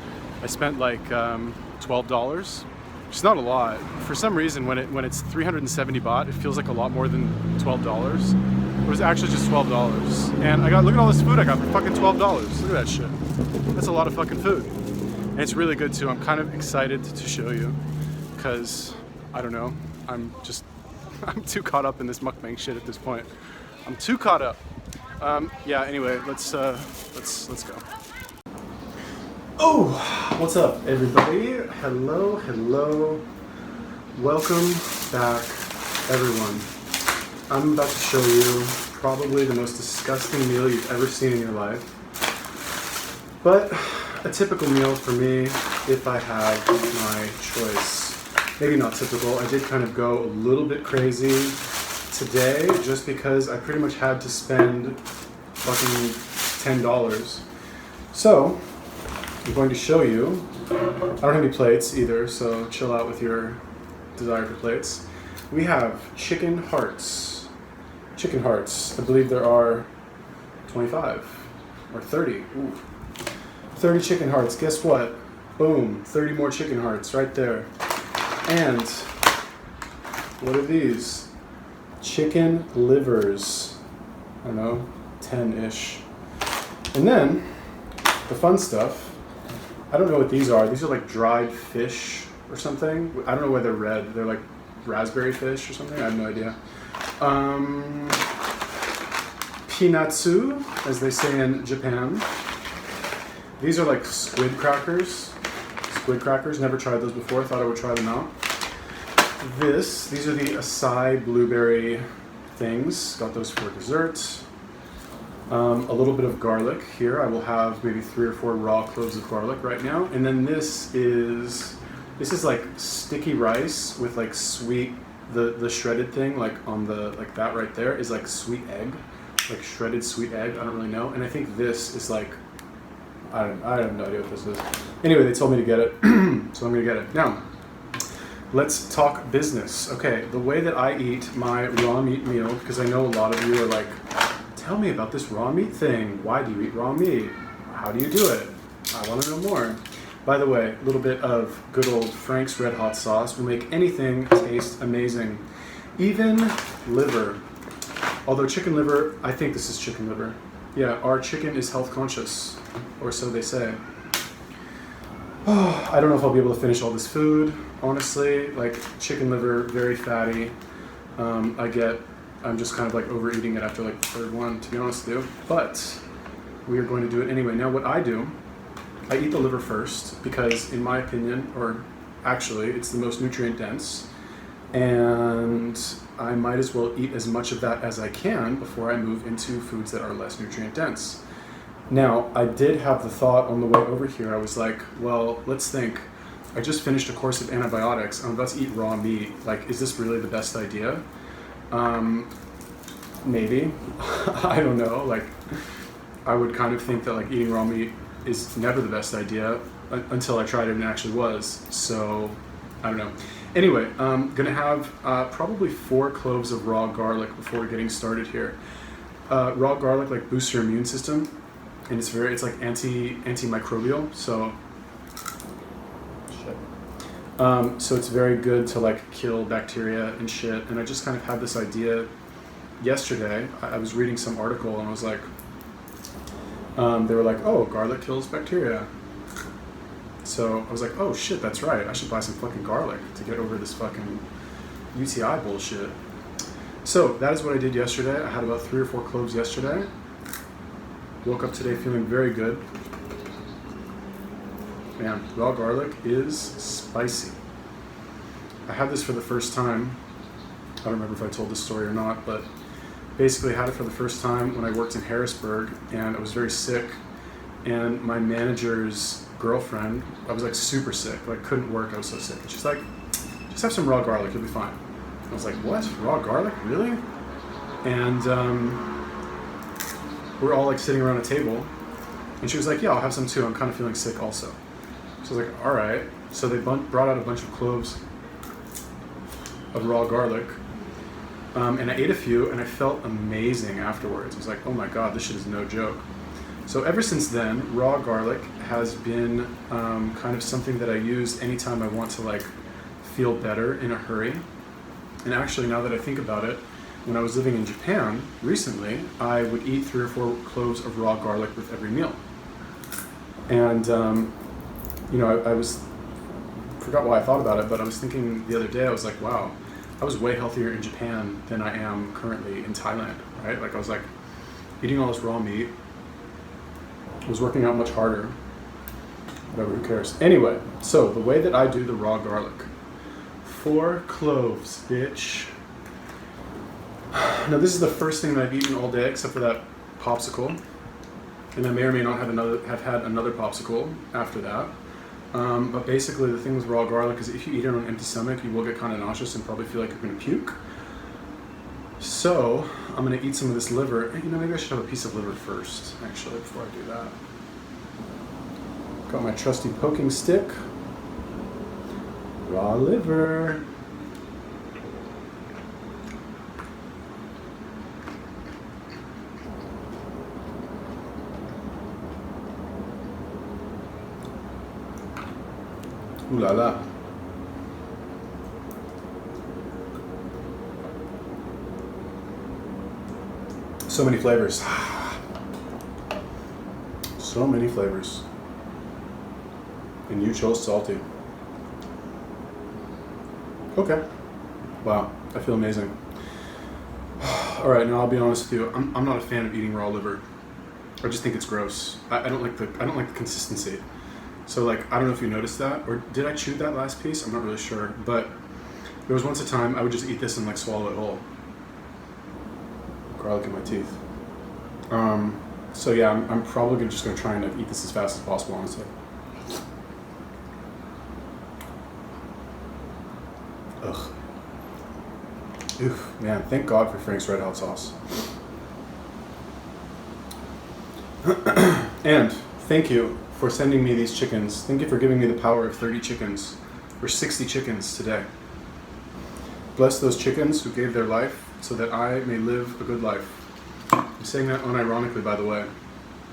I spent like $12, which is not a lot. For some reason, when it's 370 baht, it feels like a lot more than $12. It was actually just $12. And look at all this food I got for fucking $12. Look at that shit. That's a lot of fucking food. And it's really good too. I'm kind of excited to show you because, I don't know, I'm too caught up in this mukbang shit at this point. I'm too caught up. Yeah, anyway, let's go. Oh, what's up, everybody? Hello. Welcome back, everyone. I'm about to show you probably the most disgusting meal you've ever seen in your life. But a typical meal for me, if I had my choice. Maybe not typical. I did kind of go a little bit crazy today just because I pretty much had to spend fucking $10. So, I'm going to show you. I don't have any plates either, so chill out with your desire for plates. We have chicken hearts. Chicken hearts. I believe there are 25 or 30. Ooh. 30 chicken hearts. Guess what? Boom. 30 more chicken hearts right there. And what are these? Chicken livers. I don't know, 10-ish. And then the fun stuff. I don't know what these are. These are like dried fish or something. I don't know why they're red. They're like raspberry fish or something. I have no idea. Pinatsu, as they say in Japan. These are like squid crackers. Squid crackers. Never tried those before. Thought I would try them out. These are the acai blueberry things. Got those for dessert. A little bit of garlic here. I will have maybe 3 or 4 raw cloves of garlic right now. And then this is like sticky rice with like sweet, the shredded thing like on the, like that right there is like sweet egg, like shredded sweet egg. I don't really know. And I think this is like, I have no idea what this is. Anyway, they told me to get it, so I'm gonna get it. Now, let's talk business. Okay, the way that I eat my raw meat meal, because I know a lot of you are like, tell me about this raw meat thing. Why do you eat raw meat? How do you do it? I want to know more. By the way, a little bit of good old Frank's Red Hot sauce will make anything taste amazing. Even liver. Although chicken liver, I think this is chicken liver. Yeah, our chicken is health conscious, or so they say. Oh, I don't know if I'll be able to finish all this food, honestly. Like, chicken liver, very fatty. I'm just kind of like overeating it after like the third one, to be honest with you. But we are going to do it anyway. Now what I do, I eat the liver first because in my opinion, or actually it's the most nutrient dense, and I might as well eat as much of that as I can before I move into foods that are less nutrient dense. Now, I did have the thought on the way over here. I was like, well, let's think. I just finished a course of antibiotics. I'm about to eat raw meat. Like, is this really the best idea? Maybe. I don't know. Like, I would kind of think that like eating raw meat is never the best idea until I tried it and it actually was. So, I don't know. Anyway, I'm gonna have probably 4 cloves of raw garlic before getting started here. Raw garlic like boosts your immune system. And it's like antimicrobial, so so it's very good to like kill bacteria and shit. And I just kind of had this idea yesterday. I was reading some article and I was like, they were like, oh, garlic kills bacteria. So I was like, oh shit, that's right. I should buy some fucking garlic to get over this fucking UTI bullshit. So that is what I did yesterday. I had about 3 or 4 cloves yesterday. Woke up today feeling very good. Man, raw garlic is spicy. I had this for the first time. I don't remember if I told this story or not, but basically I had it for the first time when I worked in Harrisburg and I was very sick. And my manager's girlfriend, I was like super sick, like couldn't work, I was so sick. And she's like, just have some raw garlic, you'll be fine. I was like, what? Raw garlic? Really? And we're all like sitting around a table and she was like, yeah, I'll have some too, I'm kind of feeling sick also. So I was like, all right. So they brought out a bunch of cloves of raw garlic And I ate a few and I felt amazing afterwards. I was like, oh my God, this shit is no joke. So ever since then, raw garlic has been kind of something that I use anytime I want to like feel better in a hurry. And actually, now that I think about it, when I was living in Japan recently, I would eat 3 or 4 cloves of raw garlic with every meal. And you know, I forgot why I thought about it, but I was thinking the other day, I was like, wow, I was way healthier in Japan than I am currently in Thailand, right? Like I was like eating all this raw meat. I was working out much harder. Whatever, who cares? Anyway, so the way that I do the raw garlic, 4 cloves, bitch. Now this is the first thing that I've eaten all day except for that popsicle. And I may or may not have had another popsicle after that. But basically the thing with raw garlic is if you eat it on an empty stomach, you will get kind of nauseous and probably feel like you're gonna puke. So I'm gonna eat some of this liver. You know, maybe I should have a piece of liver first, actually, before I do that. Got my trusty poking stick. Raw liver. Ooh la la. So many flavors. So many flavors. And you chose salty. Okay. Wow, I feel amazing. All right, now I'll be honest with you. I'm not a fan of eating raw liver. I just think it's gross. I don't like the consistency. So like, I don't know if you noticed that, or did I chew that last piece? I'm not really sure, but there was once a time I would just eat this and like swallow it whole. Garlic in my teeth. So yeah, I'm probably just gonna try and eat this as fast as possible, honestly. Ugh. Oof, man, thank God for Frank's Red Hot sauce. And thank you for sending me these chickens. Thank you for giving me the power of 30 chickens, or 60 chickens today. Bless those chickens who gave their life so that I may live a good life. I'm saying that unironically, by the way,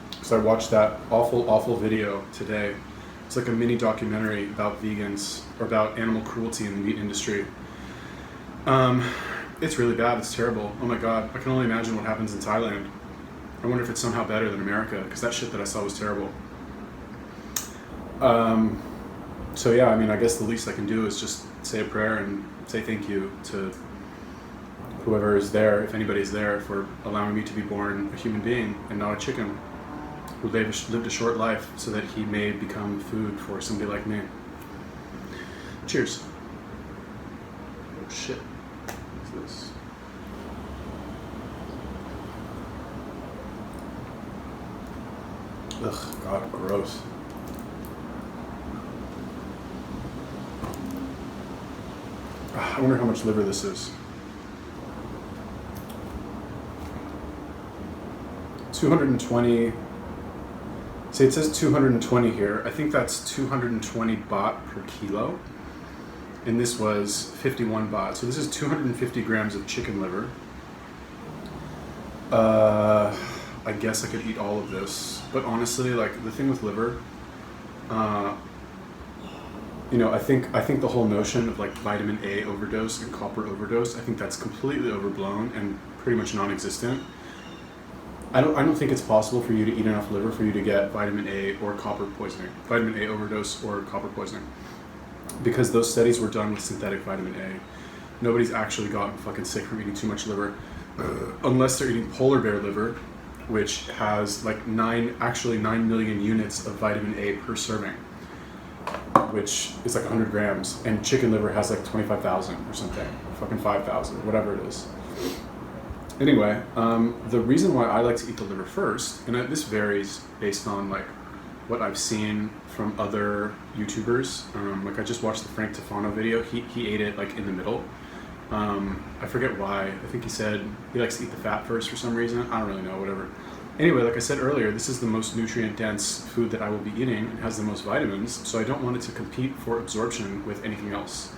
because I watched that awful, awful video today. It's like a mini documentary about vegans, or about animal cruelty in the meat industry. It's really bad, it's terrible. Oh my God, I can only imagine what happens in Thailand. I wonder if it's somehow better than America, because that shit that I saw was terrible. So yeah, I mean, I guess the least I can do is just say a prayer and say thank you to whoever is there, if anybody's there, for allowing me to be born a human being and not a chicken who lived a short life so that he may become food for somebody like me. Cheers. Oh shit. What's this? Ugh, God, gross. I wonder how much liver this is. 220. See, it says 220 here. I think that's 220 baht per kilo. And this was 51 baht. So this is 250 grams of chicken liver. I guess I could eat all of this. But honestly, like, the thing with liver, you know, I think the whole notion of like vitamin A overdose and copper overdose, I think that's completely overblown and pretty much non-existent. I don't think it's possible for you to eat enough liver for you to get vitamin A or copper poisoning, vitamin A overdose or copper poisoning, because those studies were done with synthetic vitamin A. Nobody's actually gotten fucking sick from eating too much liver, unless they're eating polar bear liver, which has like 9 million units of vitamin A per serving, which is like 100 grams, and chicken liver has like 25,000 or something, fucking 5,000, whatever it is. Anyway, the reason why I like to eat the liver first, and this varies based on like what I've seen from other YouTubers. Like I just watched the Frank Tufano video. He ate it like in the middle. I forget why. I think he said he likes to eat the fat first for some reason. I don't really know, whatever. Anyway, like I said earlier, this is the most nutrient-dense food that I will be eating. It has the most vitamins, so I don't want it to compete for absorption with anything else.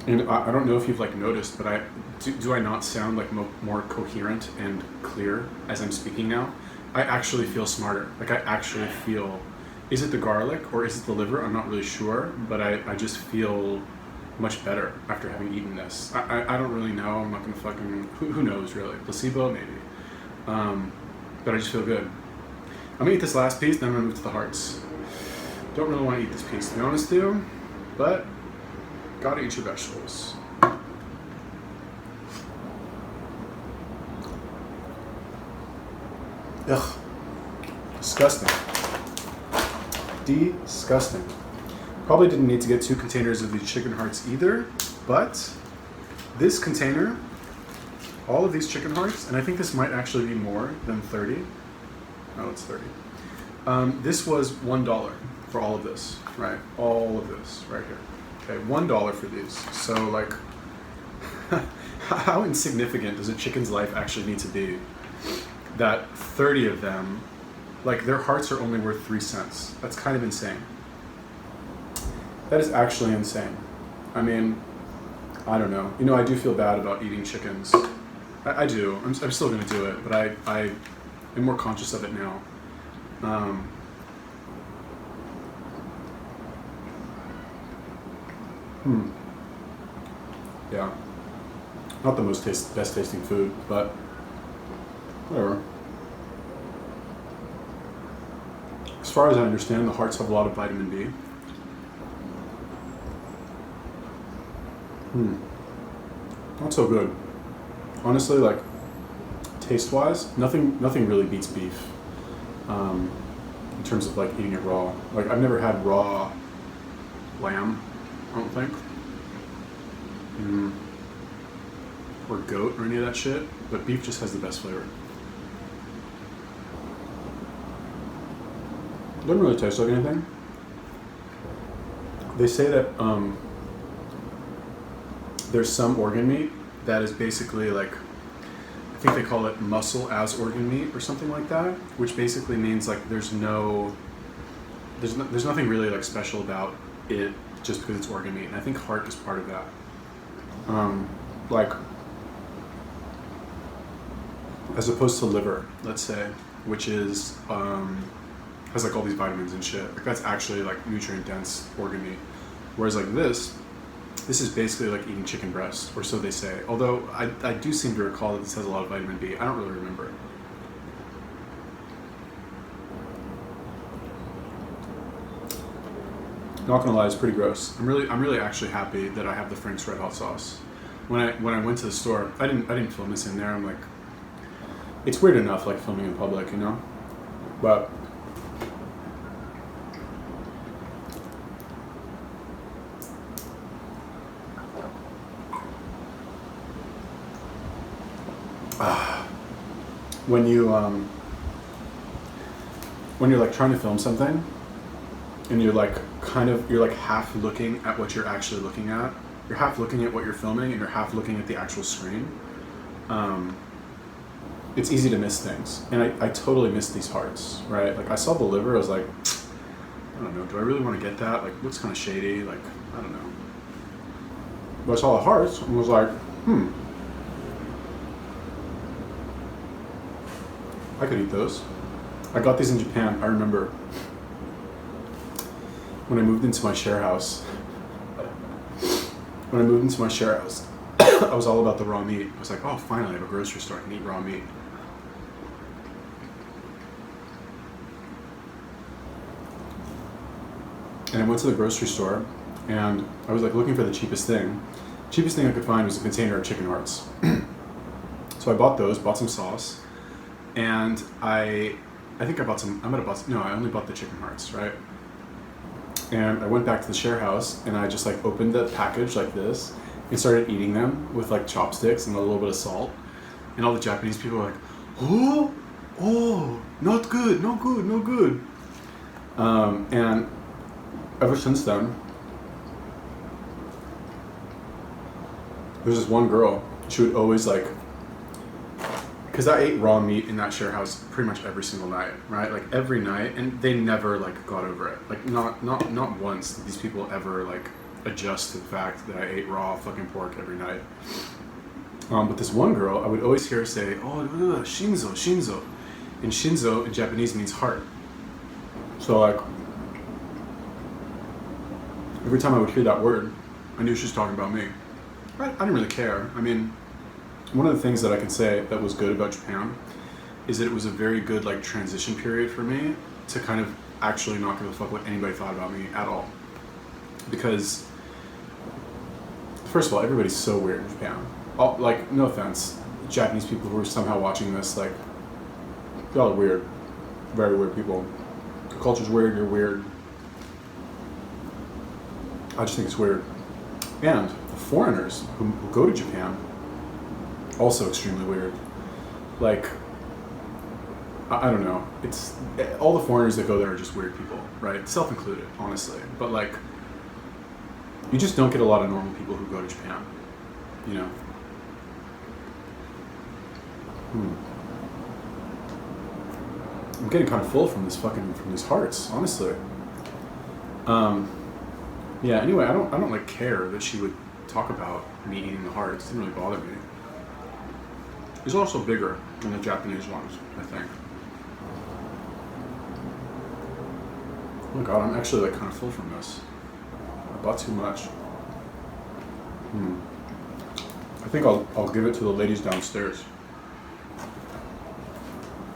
And I don't know if you've like noticed, but do I not sound like more coherent and clear as I'm speaking now? I actually feel smarter. Like I actually feel, is it the garlic or is it the liver? I'm not really sure, but I just feel much better after having eaten this. I don't really know. I'm not gonna fucking, who knows really? Placebo maybe. But I just feel good. I'm gonna eat this last piece, then I'm gonna move to the hearts. Don't really want to eat this piece, to be honest with you, but gotta eat your vegetables. Ugh. Disgusting. Disgusting. Probably didn't need to get 2 containers of these chicken hearts either, but this container, all of these chicken hearts, and I think this might actually be more than 30. No, it's 30. This was $1 for all of this, right? All of this right here. Okay, $1 for these. So like, how insignificant does a chicken's life actually need to be that 30 of them, like their hearts are only worth 3 cents? That's kind of insane. That is actually insane. I mean, I don't know. You know, I do feel bad about eating chickens. I do. I'm still gonna do it, but I am more conscious of it now. Yeah. Not the best tasting food, but whatever. As far as I understand, the hearts have a lot of vitamin B. Not so good. Honestly, like taste-wise, nothing really beats beef. In terms of like eating it raw. Like I've never had raw lamb, I don't think. Or goat or any of that shit, but beef just has the best flavor. Doesn't really taste like anything. They say that there's some organ meat that is basically like, I think they call it muscle as organ meat or something like that, which basically means like there's nothing really like special about it just because it's organ meat, and I think heart is part of that. Like, as opposed to liver, let's say, which is has like all these vitamins and shit. Like that's actually like nutrient dense organ meat. Whereas like this is basically like eating chicken breast, or so they say. Although I do seem to recall that this has a lot of vitamin B. I don't really remember. Not gonna lie, it's pretty gross. I'm really actually happy that I have the Frank's Red Hot sauce. When I went to the store, I didn't film this in there. I'm like, it's weird enough like filming in public, you know? But when you're like trying to film something and you're like half looking at what you're actually looking at, you're half looking at what you're filming and you're half looking at the actual screen, it's easy to miss things. And I totally missed these hearts, right? Like I saw the liver, I was like, I don't know, do I really want to get that? Like looks kind of shady, like I don't know. But I saw the hearts and was like, I could eat those. I got these in Japan. I remember when I moved into my share house. I was all about the raw meat. I was like, oh, finally, I have a grocery store. I can eat raw meat. And I went to the grocery store, and I was like looking for the cheapest thing. Cheapest thing I could find was a container of chicken hearts. So I bought those, bought some sauce, and I think I only bought the chicken hearts, right? And I went back to the share house and I just like opened the package like this and started eating them with like chopsticks and a little bit of salt. And all the Japanese people were like, oh, not good, no good, no good. And ever since then, there's this one girl, she would always like, because I ate raw meat in that share house pretty much every single night, right? Like every night, and they never like got over it. Like not once did these people ever like adjust to the fact that I ate raw fucking pork every night. But this one girl, I would always hear her say, "Oh, shinzo, shinzo," and shinzo in Japanese means heart. So like, every time I would hear that word, I knew she was talking about me. I didn't really care. I mean, one of the things that I can say that was good about Japan is that it was a very good like transition period for me to kind of actually not give a fuck what anybody thought about me at all. Because first of all, everybody's so weird in Japan. Like, no offense, Japanese people who are somehow watching this, like, y'all are weird, very weird people. The culture's weird, you're weird. I just think it's weird. And the foreigners who go to Japan, also extremely weird. Like, I don't know. It's all the foreigners that go there are just weird people, right? Self-included, honestly. But like, you just don't get a lot of normal people who go to Japan, you know. I'm getting kind of full from these hearts, honestly. Yeah. Anyway, I don't like care that she would talk about me eating the hearts. It didn't really bother me. It's also bigger than the Japanese ones, I think. Oh my god, I'm actually like kind of full from this. I bought too much. I think I'll give it to the ladies downstairs.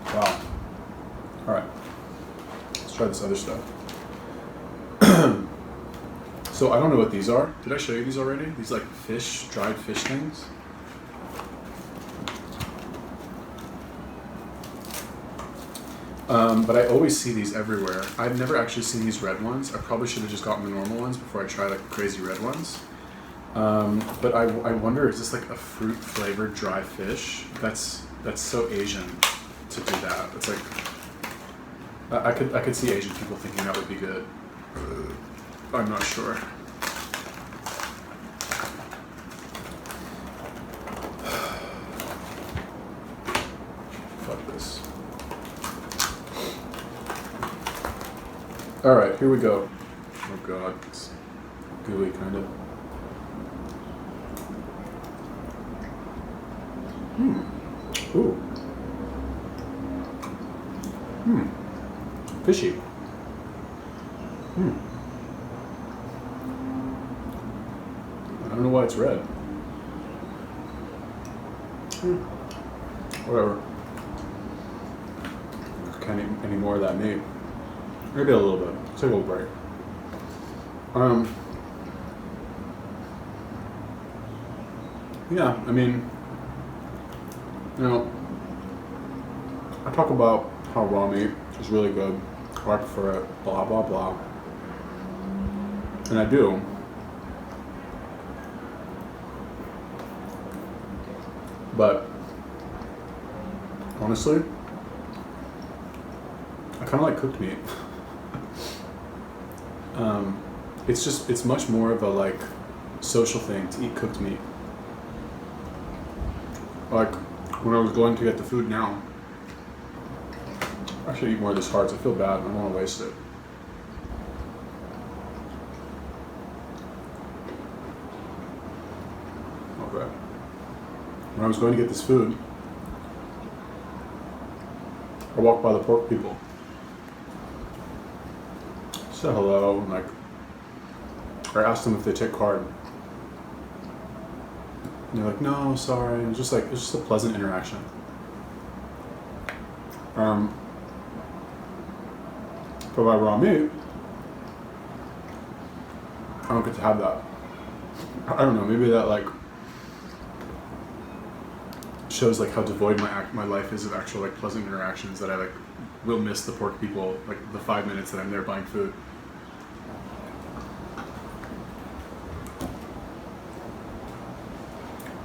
Wow. All right. Let's try this other stuff. So I don't know what these are. Did I show you these already? These like dried fish things. But I always see these everywhere. I've never actually seen these red ones. I probably should have just gotten the normal ones before I try like crazy red ones. But I wonder, is this like a fruit flavored dry fish? That's so Asian to do that. It's like I could see Asian people thinking that would be good. I'm not sure. Fuck this. All right, here we go. Oh god, it's gooey kind of. Ooh. Fishy. I don't know why it's red. Whatever. Can't eat any more of that meat. Maybe a little bit. Take a little break. Yeah, I mean, you know, I talk about how raw meat is really good, or I prefer it, blah, blah, blah. And I do. But, honestly, I kind of like cooked meat. It's much more of a like social thing to eat cooked meat. Like when I was going to get the food now, I should eat more of this hearts. I feel bad. I don't want to waste it. Okay. When I was going to get this food, I walked by the pork people. Said hello, and like, I asked them if they take card. And they're like, no, sorry. It's just a pleasant interaction. But by raw meat, I don't get to have that. I don't know, maybe that like shows like how devoid my life is of actual like pleasant interactions, that I like will miss the pork people like the 5 minutes that I'm there buying food.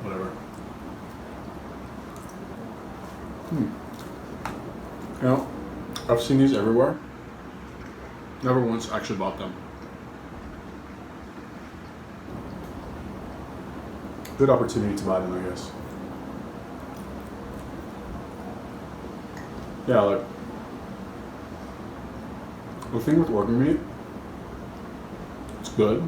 Whatever. You know, I've seen these everywhere. Never once actually bought them. Good opportunity to buy them, I guess. Yeah, like, the thing with organ meat, it's good,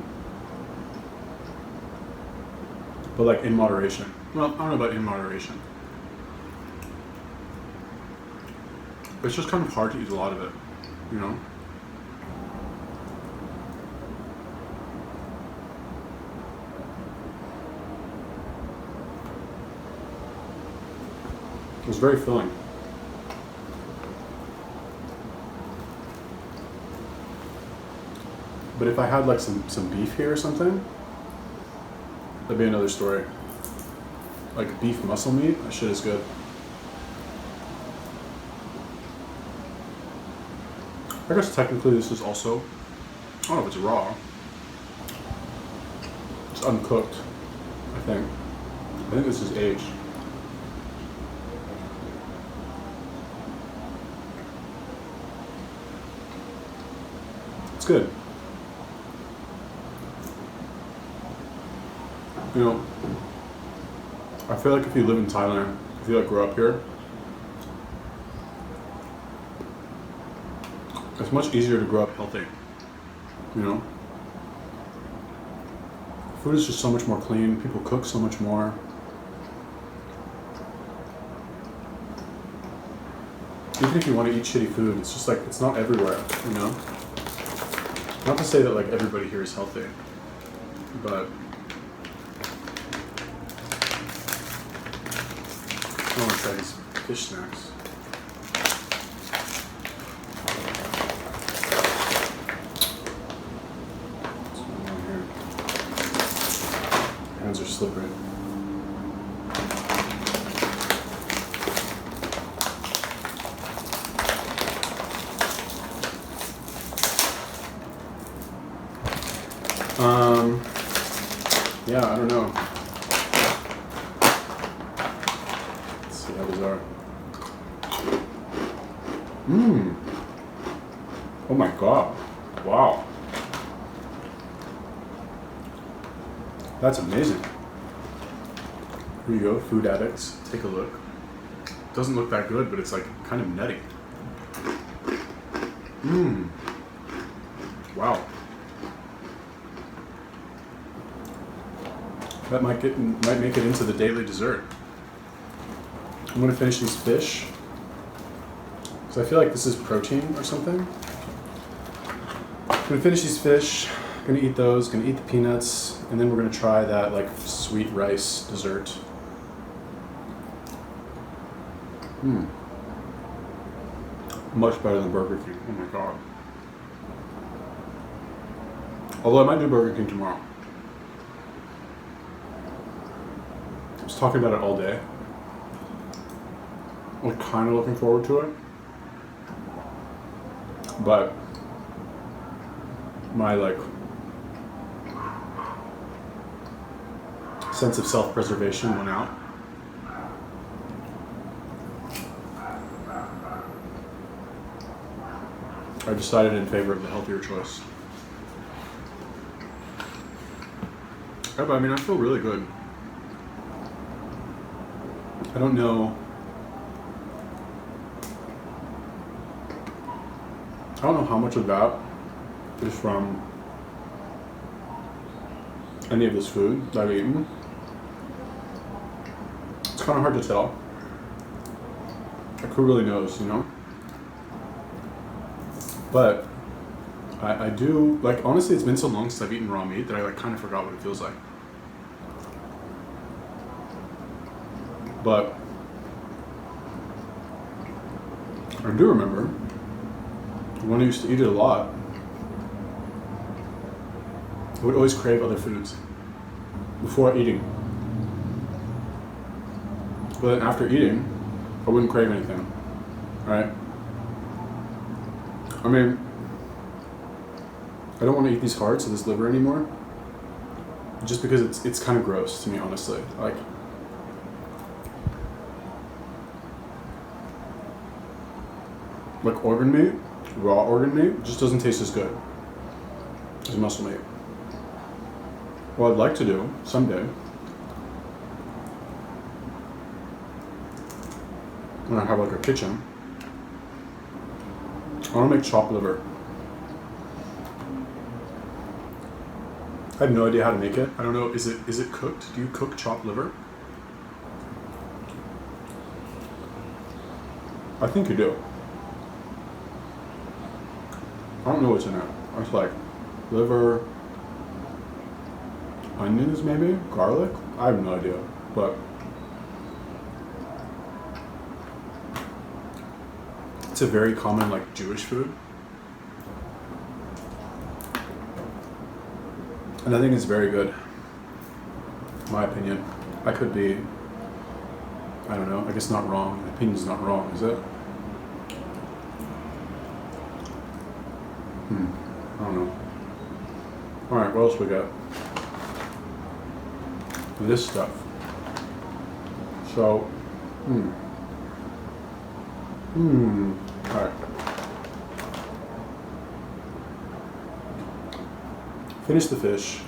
but like in moderation. Well, I don't know about in moderation. It's just kind of hard to eat a lot of it, you know? It's very filling. But if I had like some beef here or something, that'd be another story. Like beef muscle meat, that shit is good. I guess technically this is also, I don't know if it's raw. It's uncooked, I think. I think this is aged. It's good. You know, I feel like if you live in Thailand, if you like grow up here, it's much easier to grow up healthy, you know? Food is just so much more clean, people cook so much more. Even if you want to eat shitty food, it's just like, it's not everywhere, you know? Not to say that like everybody here is healthy, but I want to try these fish snacks. Hands are slippery. Yeah, I don't know. Let's see how these are. Oh my god. Wow. That's amazing. Here you go, food addicts. Take a look. Doesn't look that good, but it's like kind of nutty. Wow. That might make it into the daily dessert. I'm gonna finish these fish. So I feel like this is protein or something. I'm gonna finish these fish, gonna eat those, gonna eat the peanuts, and then we're gonna try that like sweet rice dessert. Much better than Burger King, oh my god. Although I might do Burger King tomorrow. I was talking about it all day. I'm kind of looking forward to it. But my like sense of self-preservation went out. I decided in favor of the healthier choice. Yeah, but I mean, I feel really good. I don't know how much of that is from any of this food that I've eaten. It's kind of hard to tell. Like, who really knows, you know? But I do, like, honestly, it's been so long since I've eaten raw meat that I like kind of forgot what it feels like. But I do remember when I used to eat it a lot, I would always crave other foods before eating. But then after eating, I wouldn't crave anything, right? I mean, I don't want to eat these hearts or this liver anymore, just because it's kind of gross to me, honestly. Like organ meat, raw organ meat, just doesn't taste as good as muscle meat. What I'd like to do someday, when I have like a kitchen, I want to make chopped liver. I have no idea how to make it. I don't know. Is it cooked? Do you cook chopped liver? I think you do. I don't know what's in it. It's like liver, onions maybe, garlic. I have no idea, but it's a very common like Jewish food. And I think it's very good, in my opinion. I could be, I don't know, I guess not wrong. My opinion's not wrong, is it? I don't know. Alright, what else we got? This stuff. So, alright. Finish the fish.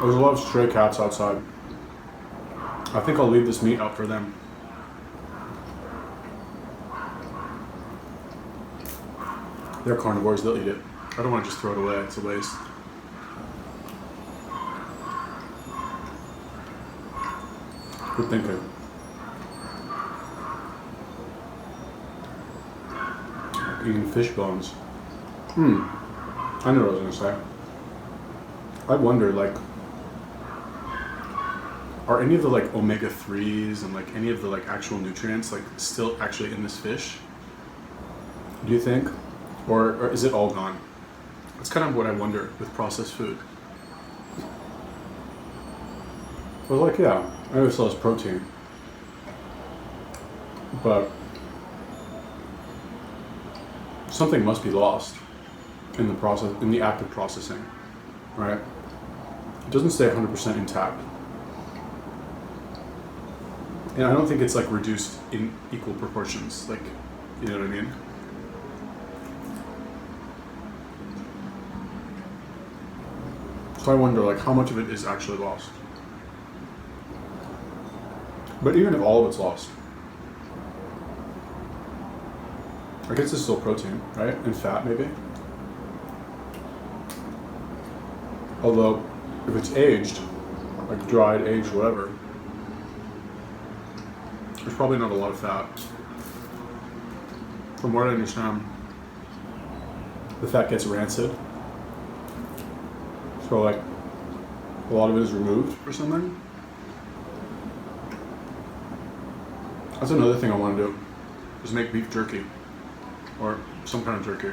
There's a lot of stray cats outside. I think I'll leave this meat out for them. They're carnivores, they'll eat it. I don't want to just throw it away, it's a waste. Good thinking. Eating fish bones. I know what I was gonna say. I wonder, like, are any of the like omega-3s and like any of the like actual nutrients like still actually in this fish? Do you think? Or is it all gone? That's kind of what I wonder with processed food. Well, like, yeah, I know it still has protein, but something must be lost in the process, in the act of processing, right? It doesn't stay 100% intact. And I don't think it's like reduced in equal proportions, like, you know what I mean? So I wonder like how much of it is actually lost. But even if all of it's lost, I guess it's still protein, right? And fat maybe. Although if it's aged, like dried, aged, whatever, there's probably not a lot of fat. From what I understand, the fat gets rancid. So like a lot of it is removed or something. That's another thing I want to do, is make beef jerky or some kind of jerky.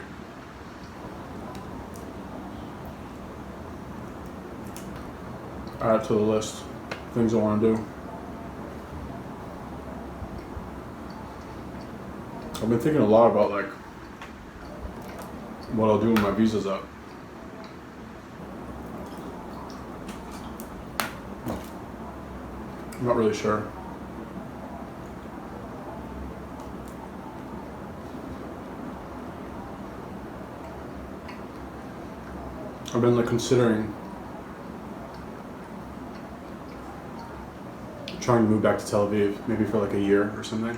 Add it to the list, things I want to do. I've been thinking a lot about like what I'll do when my visa's up. I'm not really sure. I've been like considering trying to move back to Tel Aviv, maybe for like a year or something.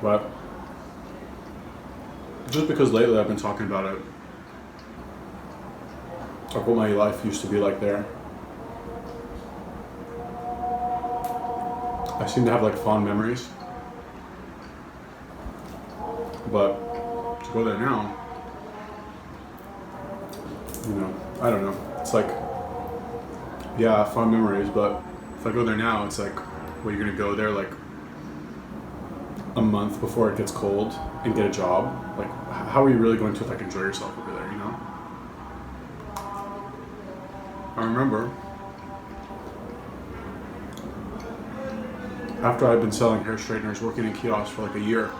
But just because lately I've been talking about it, like what my life used to be like there. I seem to have like fond memories, but to go there now, you know, I don't know. It's like, yeah, fond memories, but if I go there now, it's like, well, you're gonna go there like a month before it gets cold and get a job. Like, how are you really going to like enjoy yourself over there, you know? I remember after I'd been selling hair straighteners, working in kiosks for like a year,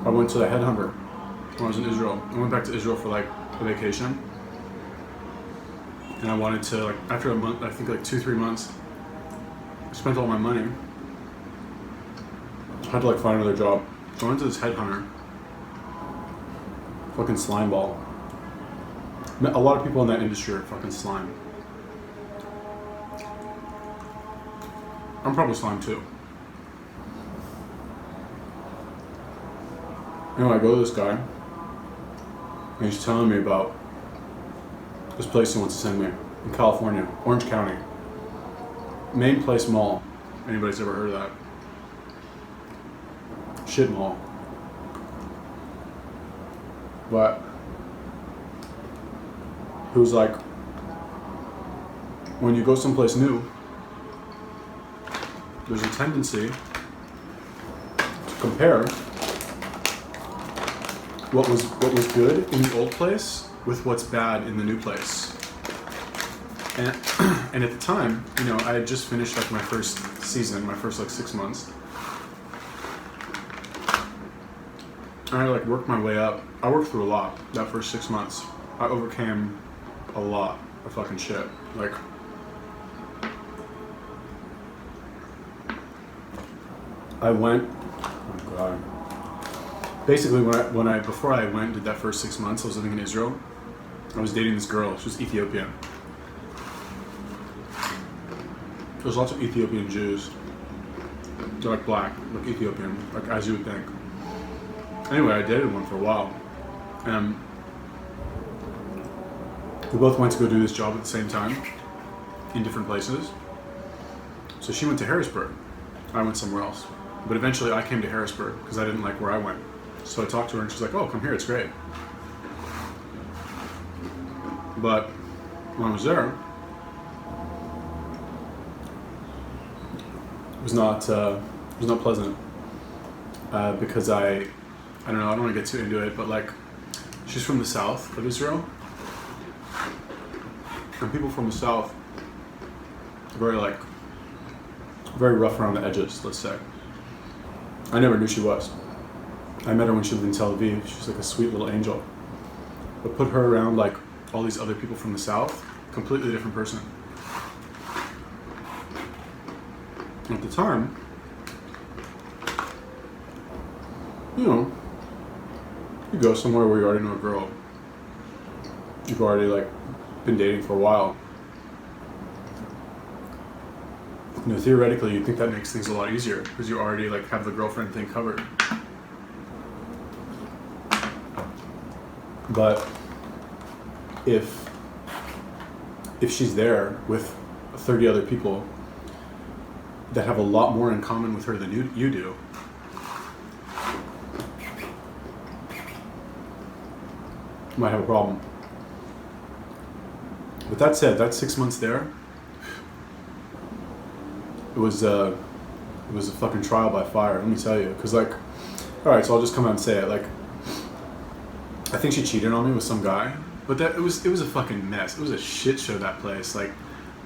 I went to the headhunter when I was in Israel. I went back to Israel for like a vacation. And I wanted to, like, after a month, I think like 2-3 months, I spent all my money. I had to like find another job. So I went to this headhunter. Fucking slime ball. A lot of people in that industry are fucking slime. I'm probably slime too. Anyway, I go to this guy, and he's telling me about this place he wants to send me in California, Orange County. Main Place Mall. Anybody's ever heard of that? Shit mall. But he was like, when you go someplace new, there's a tendency to compare what was good in the old place with what's bad in the new place. And at the time, you know, I had just finished like my first season, my first like 6 months. And I like worked my way up. I worked through a lot that first 6 months. I overcame a lot of fucking shit. Like, I went, oh god. Basically, before I went and did that first 6 months, I was living in Israel. I was dating this girl. She was Ethiopian. There's lots of Ethiopian Jews. They're like black, like Ethiopian, like as you would think. Anyway, I dated one for a while. And we both went to go do this job at the same time in different places. So she went to Harrisburg. I went somewhere else. But eventually I came to Harrisburg because I didn't like where I went. So I talked to her and she's like, oh, come here, it's great. But when I was there, it was not pleasant because I don't know, I don't want to get too into it, but like, she's from the south of Israel, and people from the south are very rough around the edges, let's say. I never knew she was. I met her when she lived in Tel Aviv. She was like a sweet little angel. But put her around like all these other people from the south, completely different person. At the time, you know, you go somewhere where you already know a girl. You've already like been dating for a while. You know, theoretically, you think that makes things a lot easier because you already like have the girlfriend thing covered. But if she's there with 30 other people that have a lot more in common with her than you do, you might have a problem. With that said, that 6 months there, it was a fucking trial by fire, let me tell you. Because like, all right, so I'll just come out and say it. Like, I think she cheated on me with some guy, but it was a fucking mess. It was a shit show, that place. Like,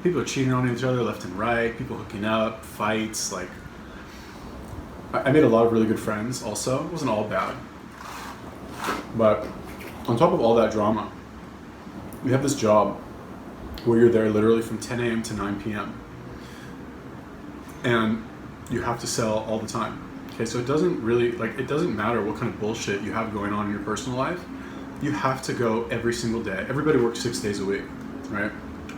people are cheating on each other left and right, people hooking up, fights. Like, I made a lot of really good friends also. It wasn't all bad. But on top of all that drama, we have this job where you're there literally from 10 a.m. to 9 p.m. And you have to sell all the time. Okay, so it doesn't matter what kind of bullshit you have going on in your personal life. You have to go every single day. Everybody works 6 days a week, right?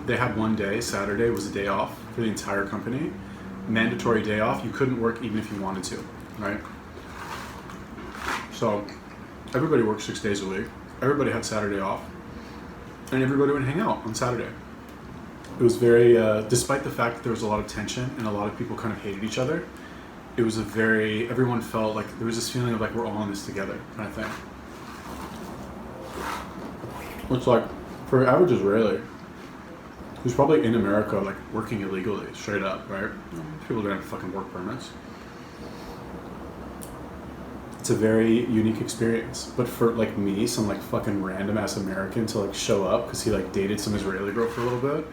They had one day, Saturday was a day off for the entire company. Mandatory day off. You couldn't work even if you wanted to, right? So everybody worked 6 days a week. Everybody had Saturday off. And everybody would hang out on Saturday. It was very, despite the fact that there was a lot of tension and a lot of people kind of hated each other, it was everyone felt like there was this feeling of like we're all in this together kind of thing. Which like, for an average Israeli, who's probably in America like working illegally, straight up, right? People don't have fucking work permits. It's a very unique experience. But for like me, some like fucking random ass American to like show up because he like dated some Israeli girl for a little bit,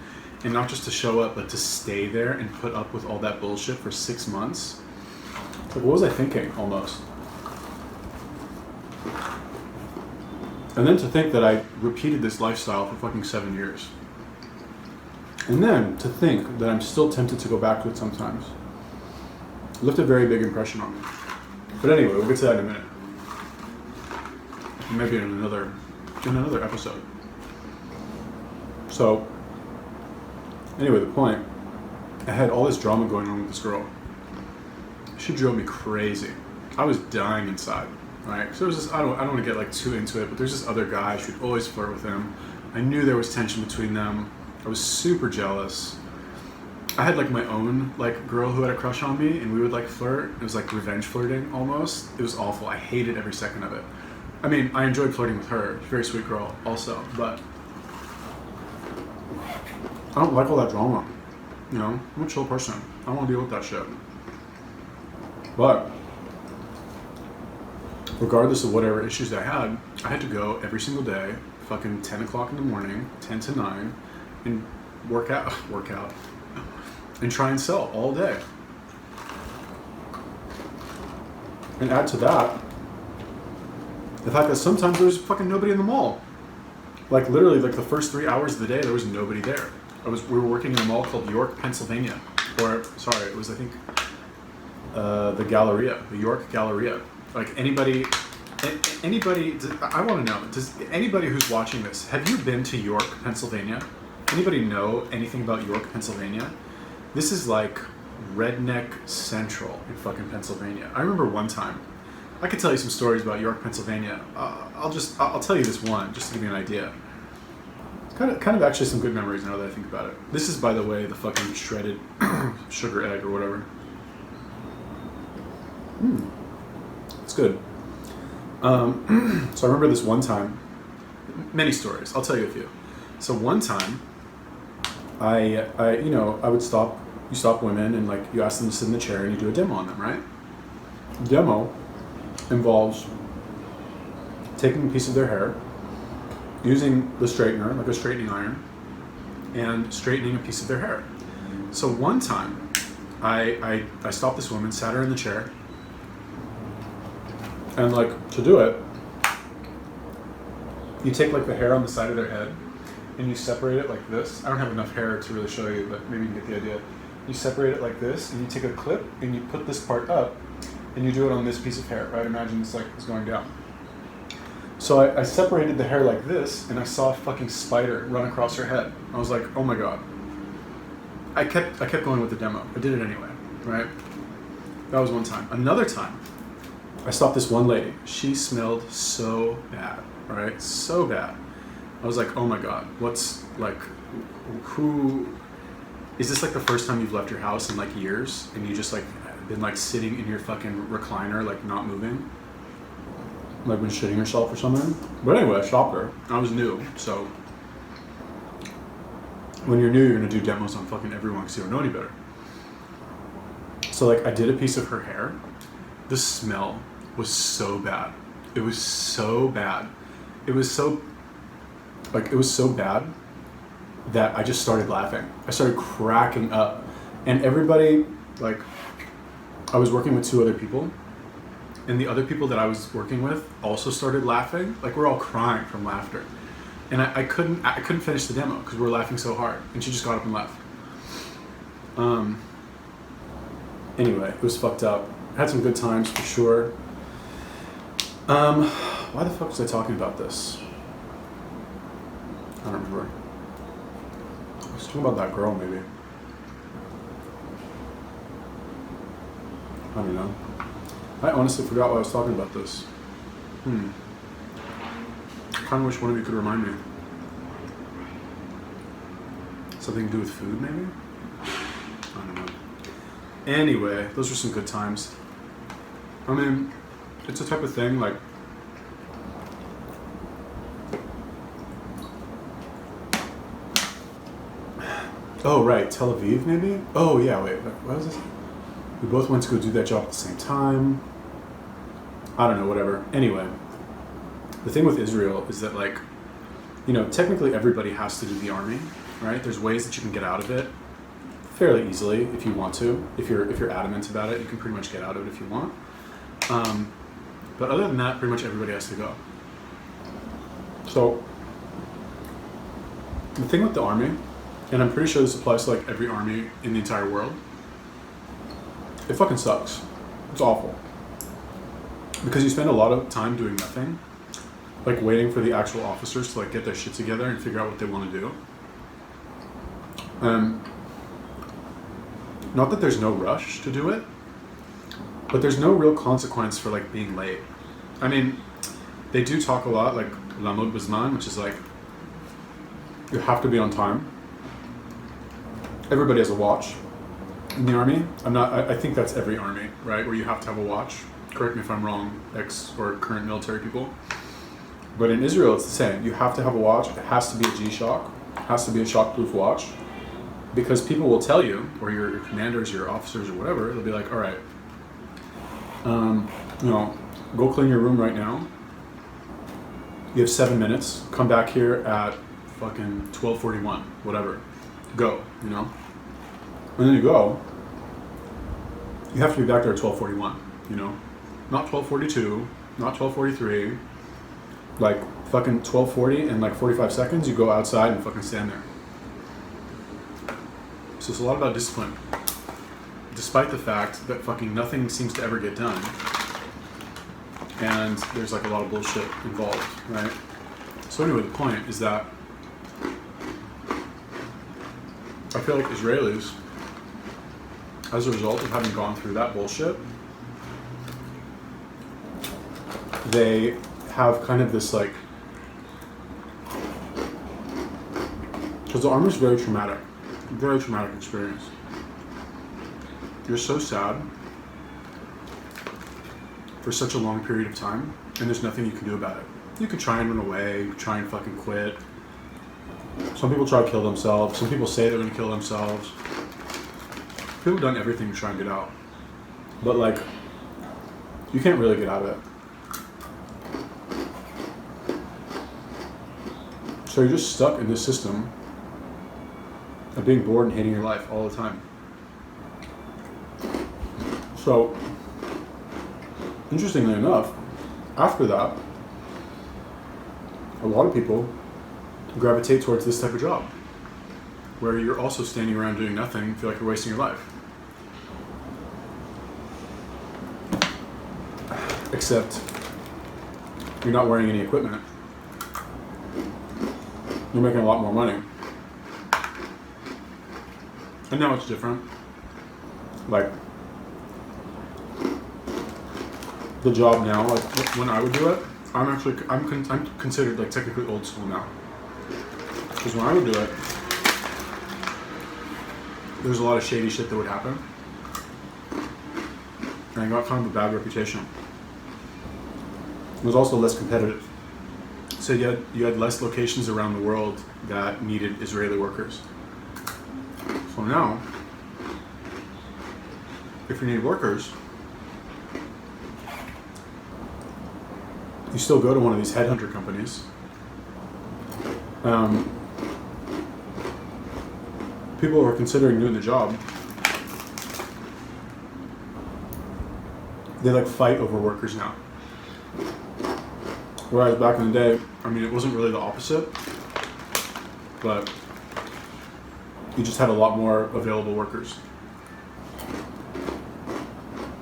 and not just to show up, but to stay there and put up with all that bullshit for 6 months. Like, what was I thinking, almost? And then to think that I repeated this lifestyle for fucking 7 years. And then to think that I'm still tempted to go back to it sometimes. It left a very big impression on me. But anyway, we'll get to that in a minute. Maybe in another episode. So, anyway, the point I had all this drama going on with this girl. She drove me crazy. I was dying inside, right? So there was this, I don't want to get like too into it, but there's this other guy. She'd always flirt with him. I knew there was tension between them. I was super jealous. I had like my own like girl who had a crush on me, and we would like flirt. It was like revenge flirting almost. It was awful. I hated every second of it. I mean, I enjoyed flirting with her. She's a very sweet girl also, but I don't like all that drama. You know, I'm a chill person. I don't want to deal with that shit. But regardless of whatever issues I had to go every single day, fucking 10 o'clock in the morning, 10 to 9, and work out, and try and sell all day. And add to that, the fact that sometimes there was fucking nobody in the mall. Like literally, like the first 3 hours of the day, there was nobody there. We were working in a mall called York, Pennsylvania, or sorry, it was I think the Galleria, the York Galleria. Like anybody, I want to know, does anybody who's watching this, have you been to York, Pennsylvania? Anybody know anything about York, Pennsylvania? This is like redneck central in fucking Pennsylvania. I remember one time, I could tell you some stories about York, Pennsylvania. I'll tell you this one, just to give you an idea. Kind of actually some good memories now that I think about it. This is, by the way, the fucking shredded sugar egg or whatever. It's good. So I remember this one time, many stories, I'll tell you a few. So one time, I would you stop women and like you ask them to sit in the chair and you do a demo on them, right? Demo involves taking a piece of their hair, using the straightener, like a straightening iron, and straightening a piece of their hair. So one time, I stopped this woman, sat her in the chair, and like to do it, you take like the hair on the side of their head, and you separate it like this. I don't have enough hair to really show you, but maybe you can get the idea. You separate it like this, and you take a clip, and you put this part up, and you do it on this piece of hair, right? Imagine it's like it's going down. So I separated the hair like this, and I saw a fucking spider run across her head. I was like, oh my god. I kept going with the demo. I did it anyway, right? That was one time. Another time, I stopped this one lady. She smelled so bad, right? So bad. I was like, oh my god, what's like, who, is this like the first time you've left your house in like years, and you just like been like sitting in your fucking recliner, like not moving? Like been shitting yourself or something? But anyway, I stopped her. I was new, so when you're new, you're gonna do demos on fucking everyone because you don't know any better. So like I did a piece of her hair. The smell was so bad. It was so bad. It was so bad that I just started laughing. I started cracking up. And everybody, like, I was working with 2 other people, and the other people that I was working with also started laughing. Like we're all crying from laughter. And I couldn't finish the demo because we were laughing so hard. And she just got up and left. Anyway, it was fucked up. Had some good times for sure. Why the fuck was I talking about this? I don't remember. I was talking about that girl maybe. I don't know. I honestly forgot why I was talking about this. I kind of wish one of you could remind me. Something to do with food, maybe? I don't know. Anyway, those were some good times. I mean, it's the type of thing, like, oh, right, Tel Aviv, maybe? Oh, yeah, wait, what was this? We both went to go do that job at the same time. I don't know, whatever. Anyway, the thing with Israel is that, like, you know, technically everybody has to do the army, right? There's ways that you can get out of it fairly easily if you want to. If you're adamant about it, you can pretty much get out of it if you want. But other than that, pretty much everybody has to go. So, the thing with the army, and I'm pretty sure this applies to like every army in the entire world, it fucking sucks. It's awful. Because you spend a lot of time doing nothing, like waiting for the actual officers to like get their shit together and figure out what they want to do. not that there's no rush to do it, but there's no real consequence for like being late. I mean, they do talk a lot like la Mukbang, which is like you have to be on time. Everybody has a watch in the army. I think that's every army, right? Where you have to have a watch. Correct me if I'm wrong, ex or current military people. But in Israel, it's the same. You have to have a watch. It has to be a G-Shock. It has to be a shock-proof watch. Because people will tell you, or your commanders, your officers, or whatever, they'll be like, all right, go clean your room right now. You have 7 minutes. Come back here at fucking 12:41, whatever. Go, And then you go. You have to be back there at 12:41, Not 12:42, not 12:43. Like fucking 12:40 and like 45 seconds, you go outside and fucking stand there. So it's a lot about discipline. Despite the fact that fucking nothing seems to ever get done. And there's like a lot of bullshit involved, right? So anyway, the point is that I feel like Israelis, as a result of having gone through that bullshit, they have kind of this like, because the army is very traumatic experience. You're so sad for such a long period of time, and there's nothing you can do about it. You could try and run away, you could try and fucking quit. Some people try to kill themselves, some people say they're gonna kill themselves. People have done everything to try and get out. But like, you can't really get out of it. So you're just stuck in this system of being bored and hating your life all the time. So, interestingly enough, after that, a lot of people gravitate towards this type of job, where you're also standing around doing nothing, feel like you're wasting your life. Except, you're not wearing any equipment. You're making a lot more money. And now it's different. Like, the job now, like when I would do it, I'm considered like technically old school now. Because when I would do it, there's a lot of shady shit that would happen. And I got kind of a bad reputation. It was also less competitive. So you had less locations around the world that needed Israeli workers. So now, if you need workers, you still go to one of these headhunter companies. People who are considering doing the job, they like fight over workers now. Whereas back in the day, I mean, it wasn't really the opposite, but you just had a lot more available workers.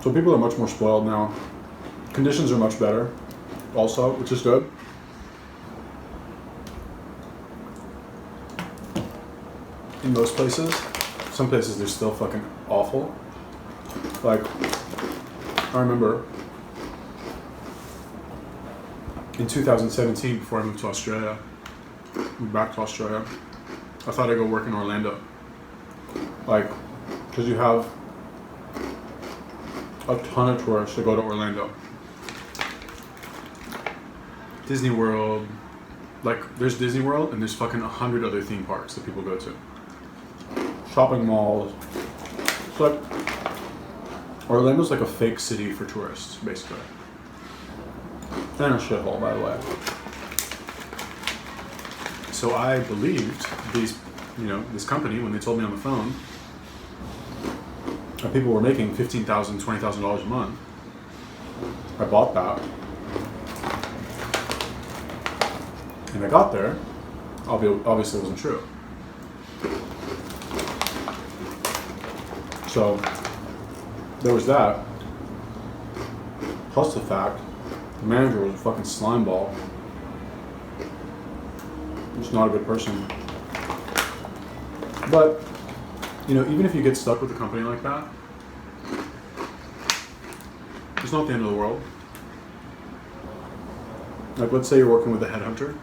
So people are much more spoiled now. Conditions are much better also, which is good. In most places. Some places they're still fucking awful. Like, I remember in 2017, before I moved to Australia, back to Australia, I thought I'd go work in Orlando. Like, because you have a ton of tourists that go to Orlando. Disney World, like there's Disney World and there's fucking 100 other theme parks that people go to. Shopping malls. It's like, Orlando's like a fake city for tourists, basically. And a shithole, by the way. So I believed this company when they told me on the phone that people were making $15,000, $20,000 a month. I bought that. And I got there. Obviously it wasn't true. So there was that. Plus the fact the manager was a fucking slime ball. He's not a good person. But You know, even if you get stuck with a company like that, it's not the end of the world. Like, let's say you're working with a headhunter.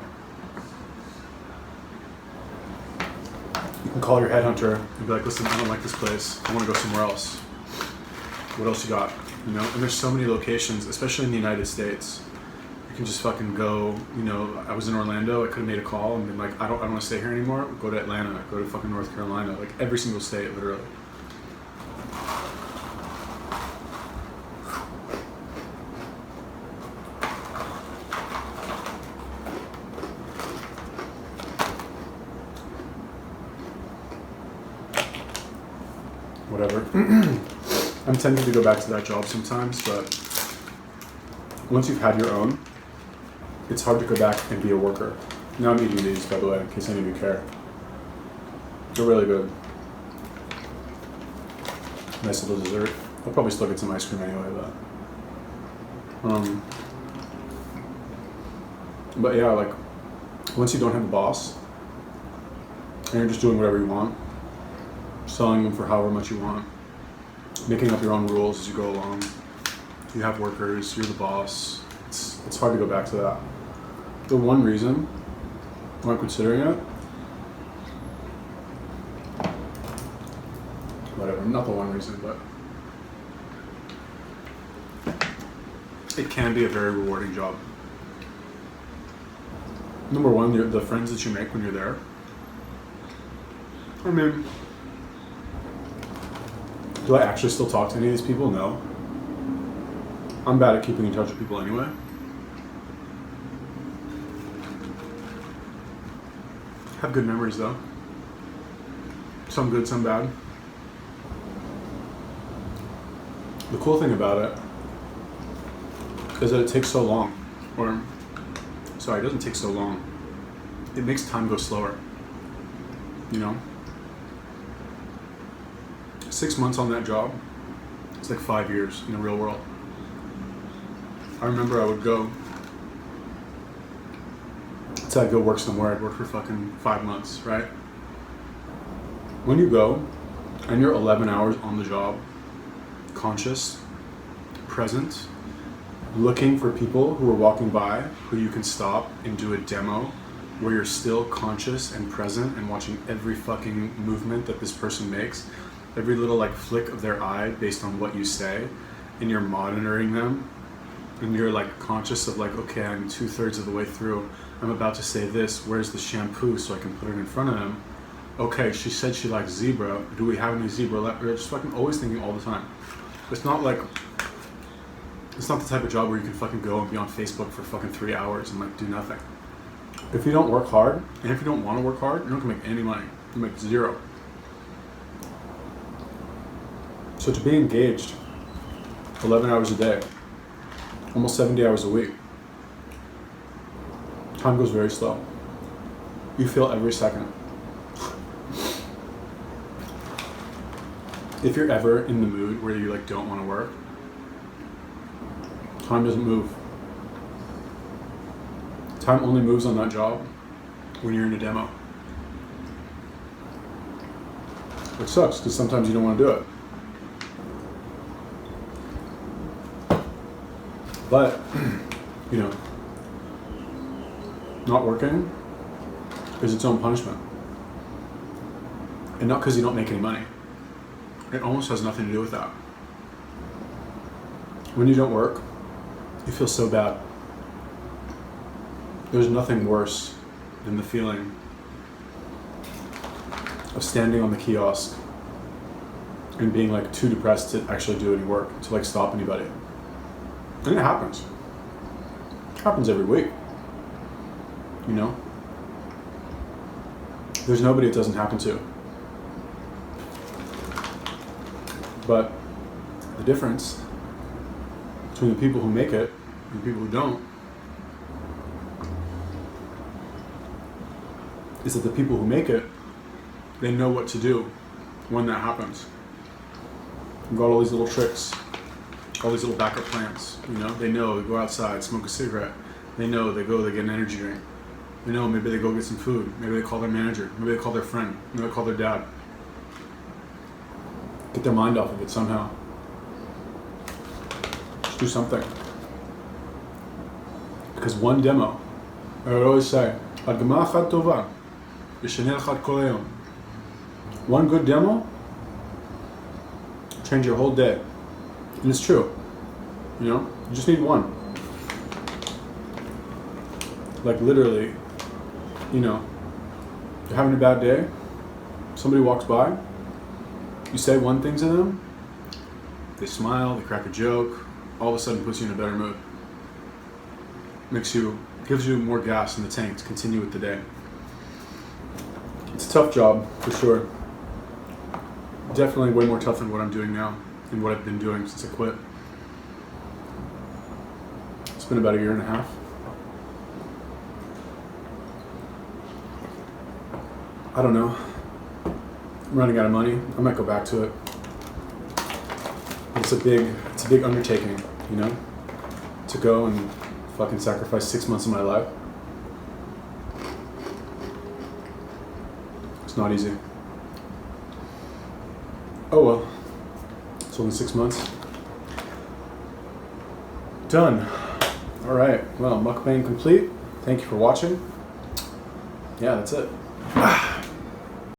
You can call your headhunter and be like, listen, I don't like this place. I want to go somewhere else. What else you got? You know, and there's so many locations, especially in the United States. You can just fucking go, you know, I was in Orlando, I could have made a call and been like, I don't want to stay here anymore. Go to Atlanta, go to fucking North Carolina, like every single state, literally. Whatever. I'm tempted to go back to that job sometimes, but once you've had your own, it's hard to go back and be a worker. Now I'm eating these, by the way, in case any of you care. They're really good. Nice little dessert. I'll probably still get some ice cream anyway, but yeah, like, once you don't have a boss, and you're just doing whatever you want, selling them for however much you want, making up your own rules as you go along, you have workers, you're the boss, it's hard to go back to that. The one reason why I'm considering it, whatever, not the one reason, but it can be a very rewarding job. Number one, the friends that you make when you're there. I mean, do I actually still talk to any of these people? No. I'm bad at keeping in touch with people anyway. Have good memories though. Some good, some bad. The cool thing about it is that it takes so long. Or, sorry, it doesn't take so long. It makes time go slower. You know? 6 months on that job, it's like 5 years in the real world. I remember I would go, so I'd go work somewhere, I'd work for fucking 5 months, right? When you go, and you're 11 hours on the job, conscious, present, looking for people who are walking by, who you can stop and do a demo, where you're still conscious and present and watching every fucking movement that this person makes, every little like flick of their eye based on what you say, and you're monitoring them, and you're like conscious of like, okay, I'm 2/3 of the way through, I'm about to say this, where's the shampoo so I can put it in front of them? Okay, she said she likes zebra, do we have any zebra left? You're just fucking always thinking all the time. It's not like, it's not the type of job where you can fucking go and be on Facebook for fucking 3 hours and like do nothing. If you don't work hard, and if you don't want to work hard, you're not gonna make any money. You make zero. So to be engaged 11 hours a day, almost 70 hours a week, time goes very slow. You feel every second. If you're ever in the mood where you like don't want to work, time doesn't move. Time only moves on that job when you're in a demo. Which sucks, because sometimes you don't want to do it. But, you know, not working is its own punishment. And not because you don't make any money. It almost has nothing to do with that. When you don't work, you feel so bad. There's nothing worse than the feeling of standing on the kiosk and being like too depressed to actually do any work, to like stop anybody. And it happens. It happens every week. You know? There's nobody it doesn't happen to. But the difference between the people who make it and the people who don't is that the people who make it, they know what to do when that happens. They've got all these little tricks, all these little backup plans, you know? They know they go outside, smoke a cigarette. They know they go, they get an energy drink. They know maybe they go get some food. Maybe they call their manager. Maybe they call their friend. Maybe they call their dad. Get their mind off of it somehow. Just do something. Because one demo, I would always say, הדגמה אחת טובה, ישנה לך את כל היום. One good demo, change your whole day. And it's true. You know, you just need one. Like literally, you know, you're having a bad day, somebody walks by, you say one thing to them, they smile, they crack a joke, all of a sudden puts you in a better mood. Gives you more gas in the tank to continue with the day. It's a tough job, for sure. Definitely way more tough than what I'm doing now and what I've been doing since I quit. It's been about a year and a half. I don't know. I'm running out of money. I might go back to it. It's a big undertaking, you know, to go and fucking sacrifice 6 months of my life. It's not easy. Oh well. It's only 6 months. Done. All right. Well, mukbang complete. Thank you for watching. Yeah, that's it.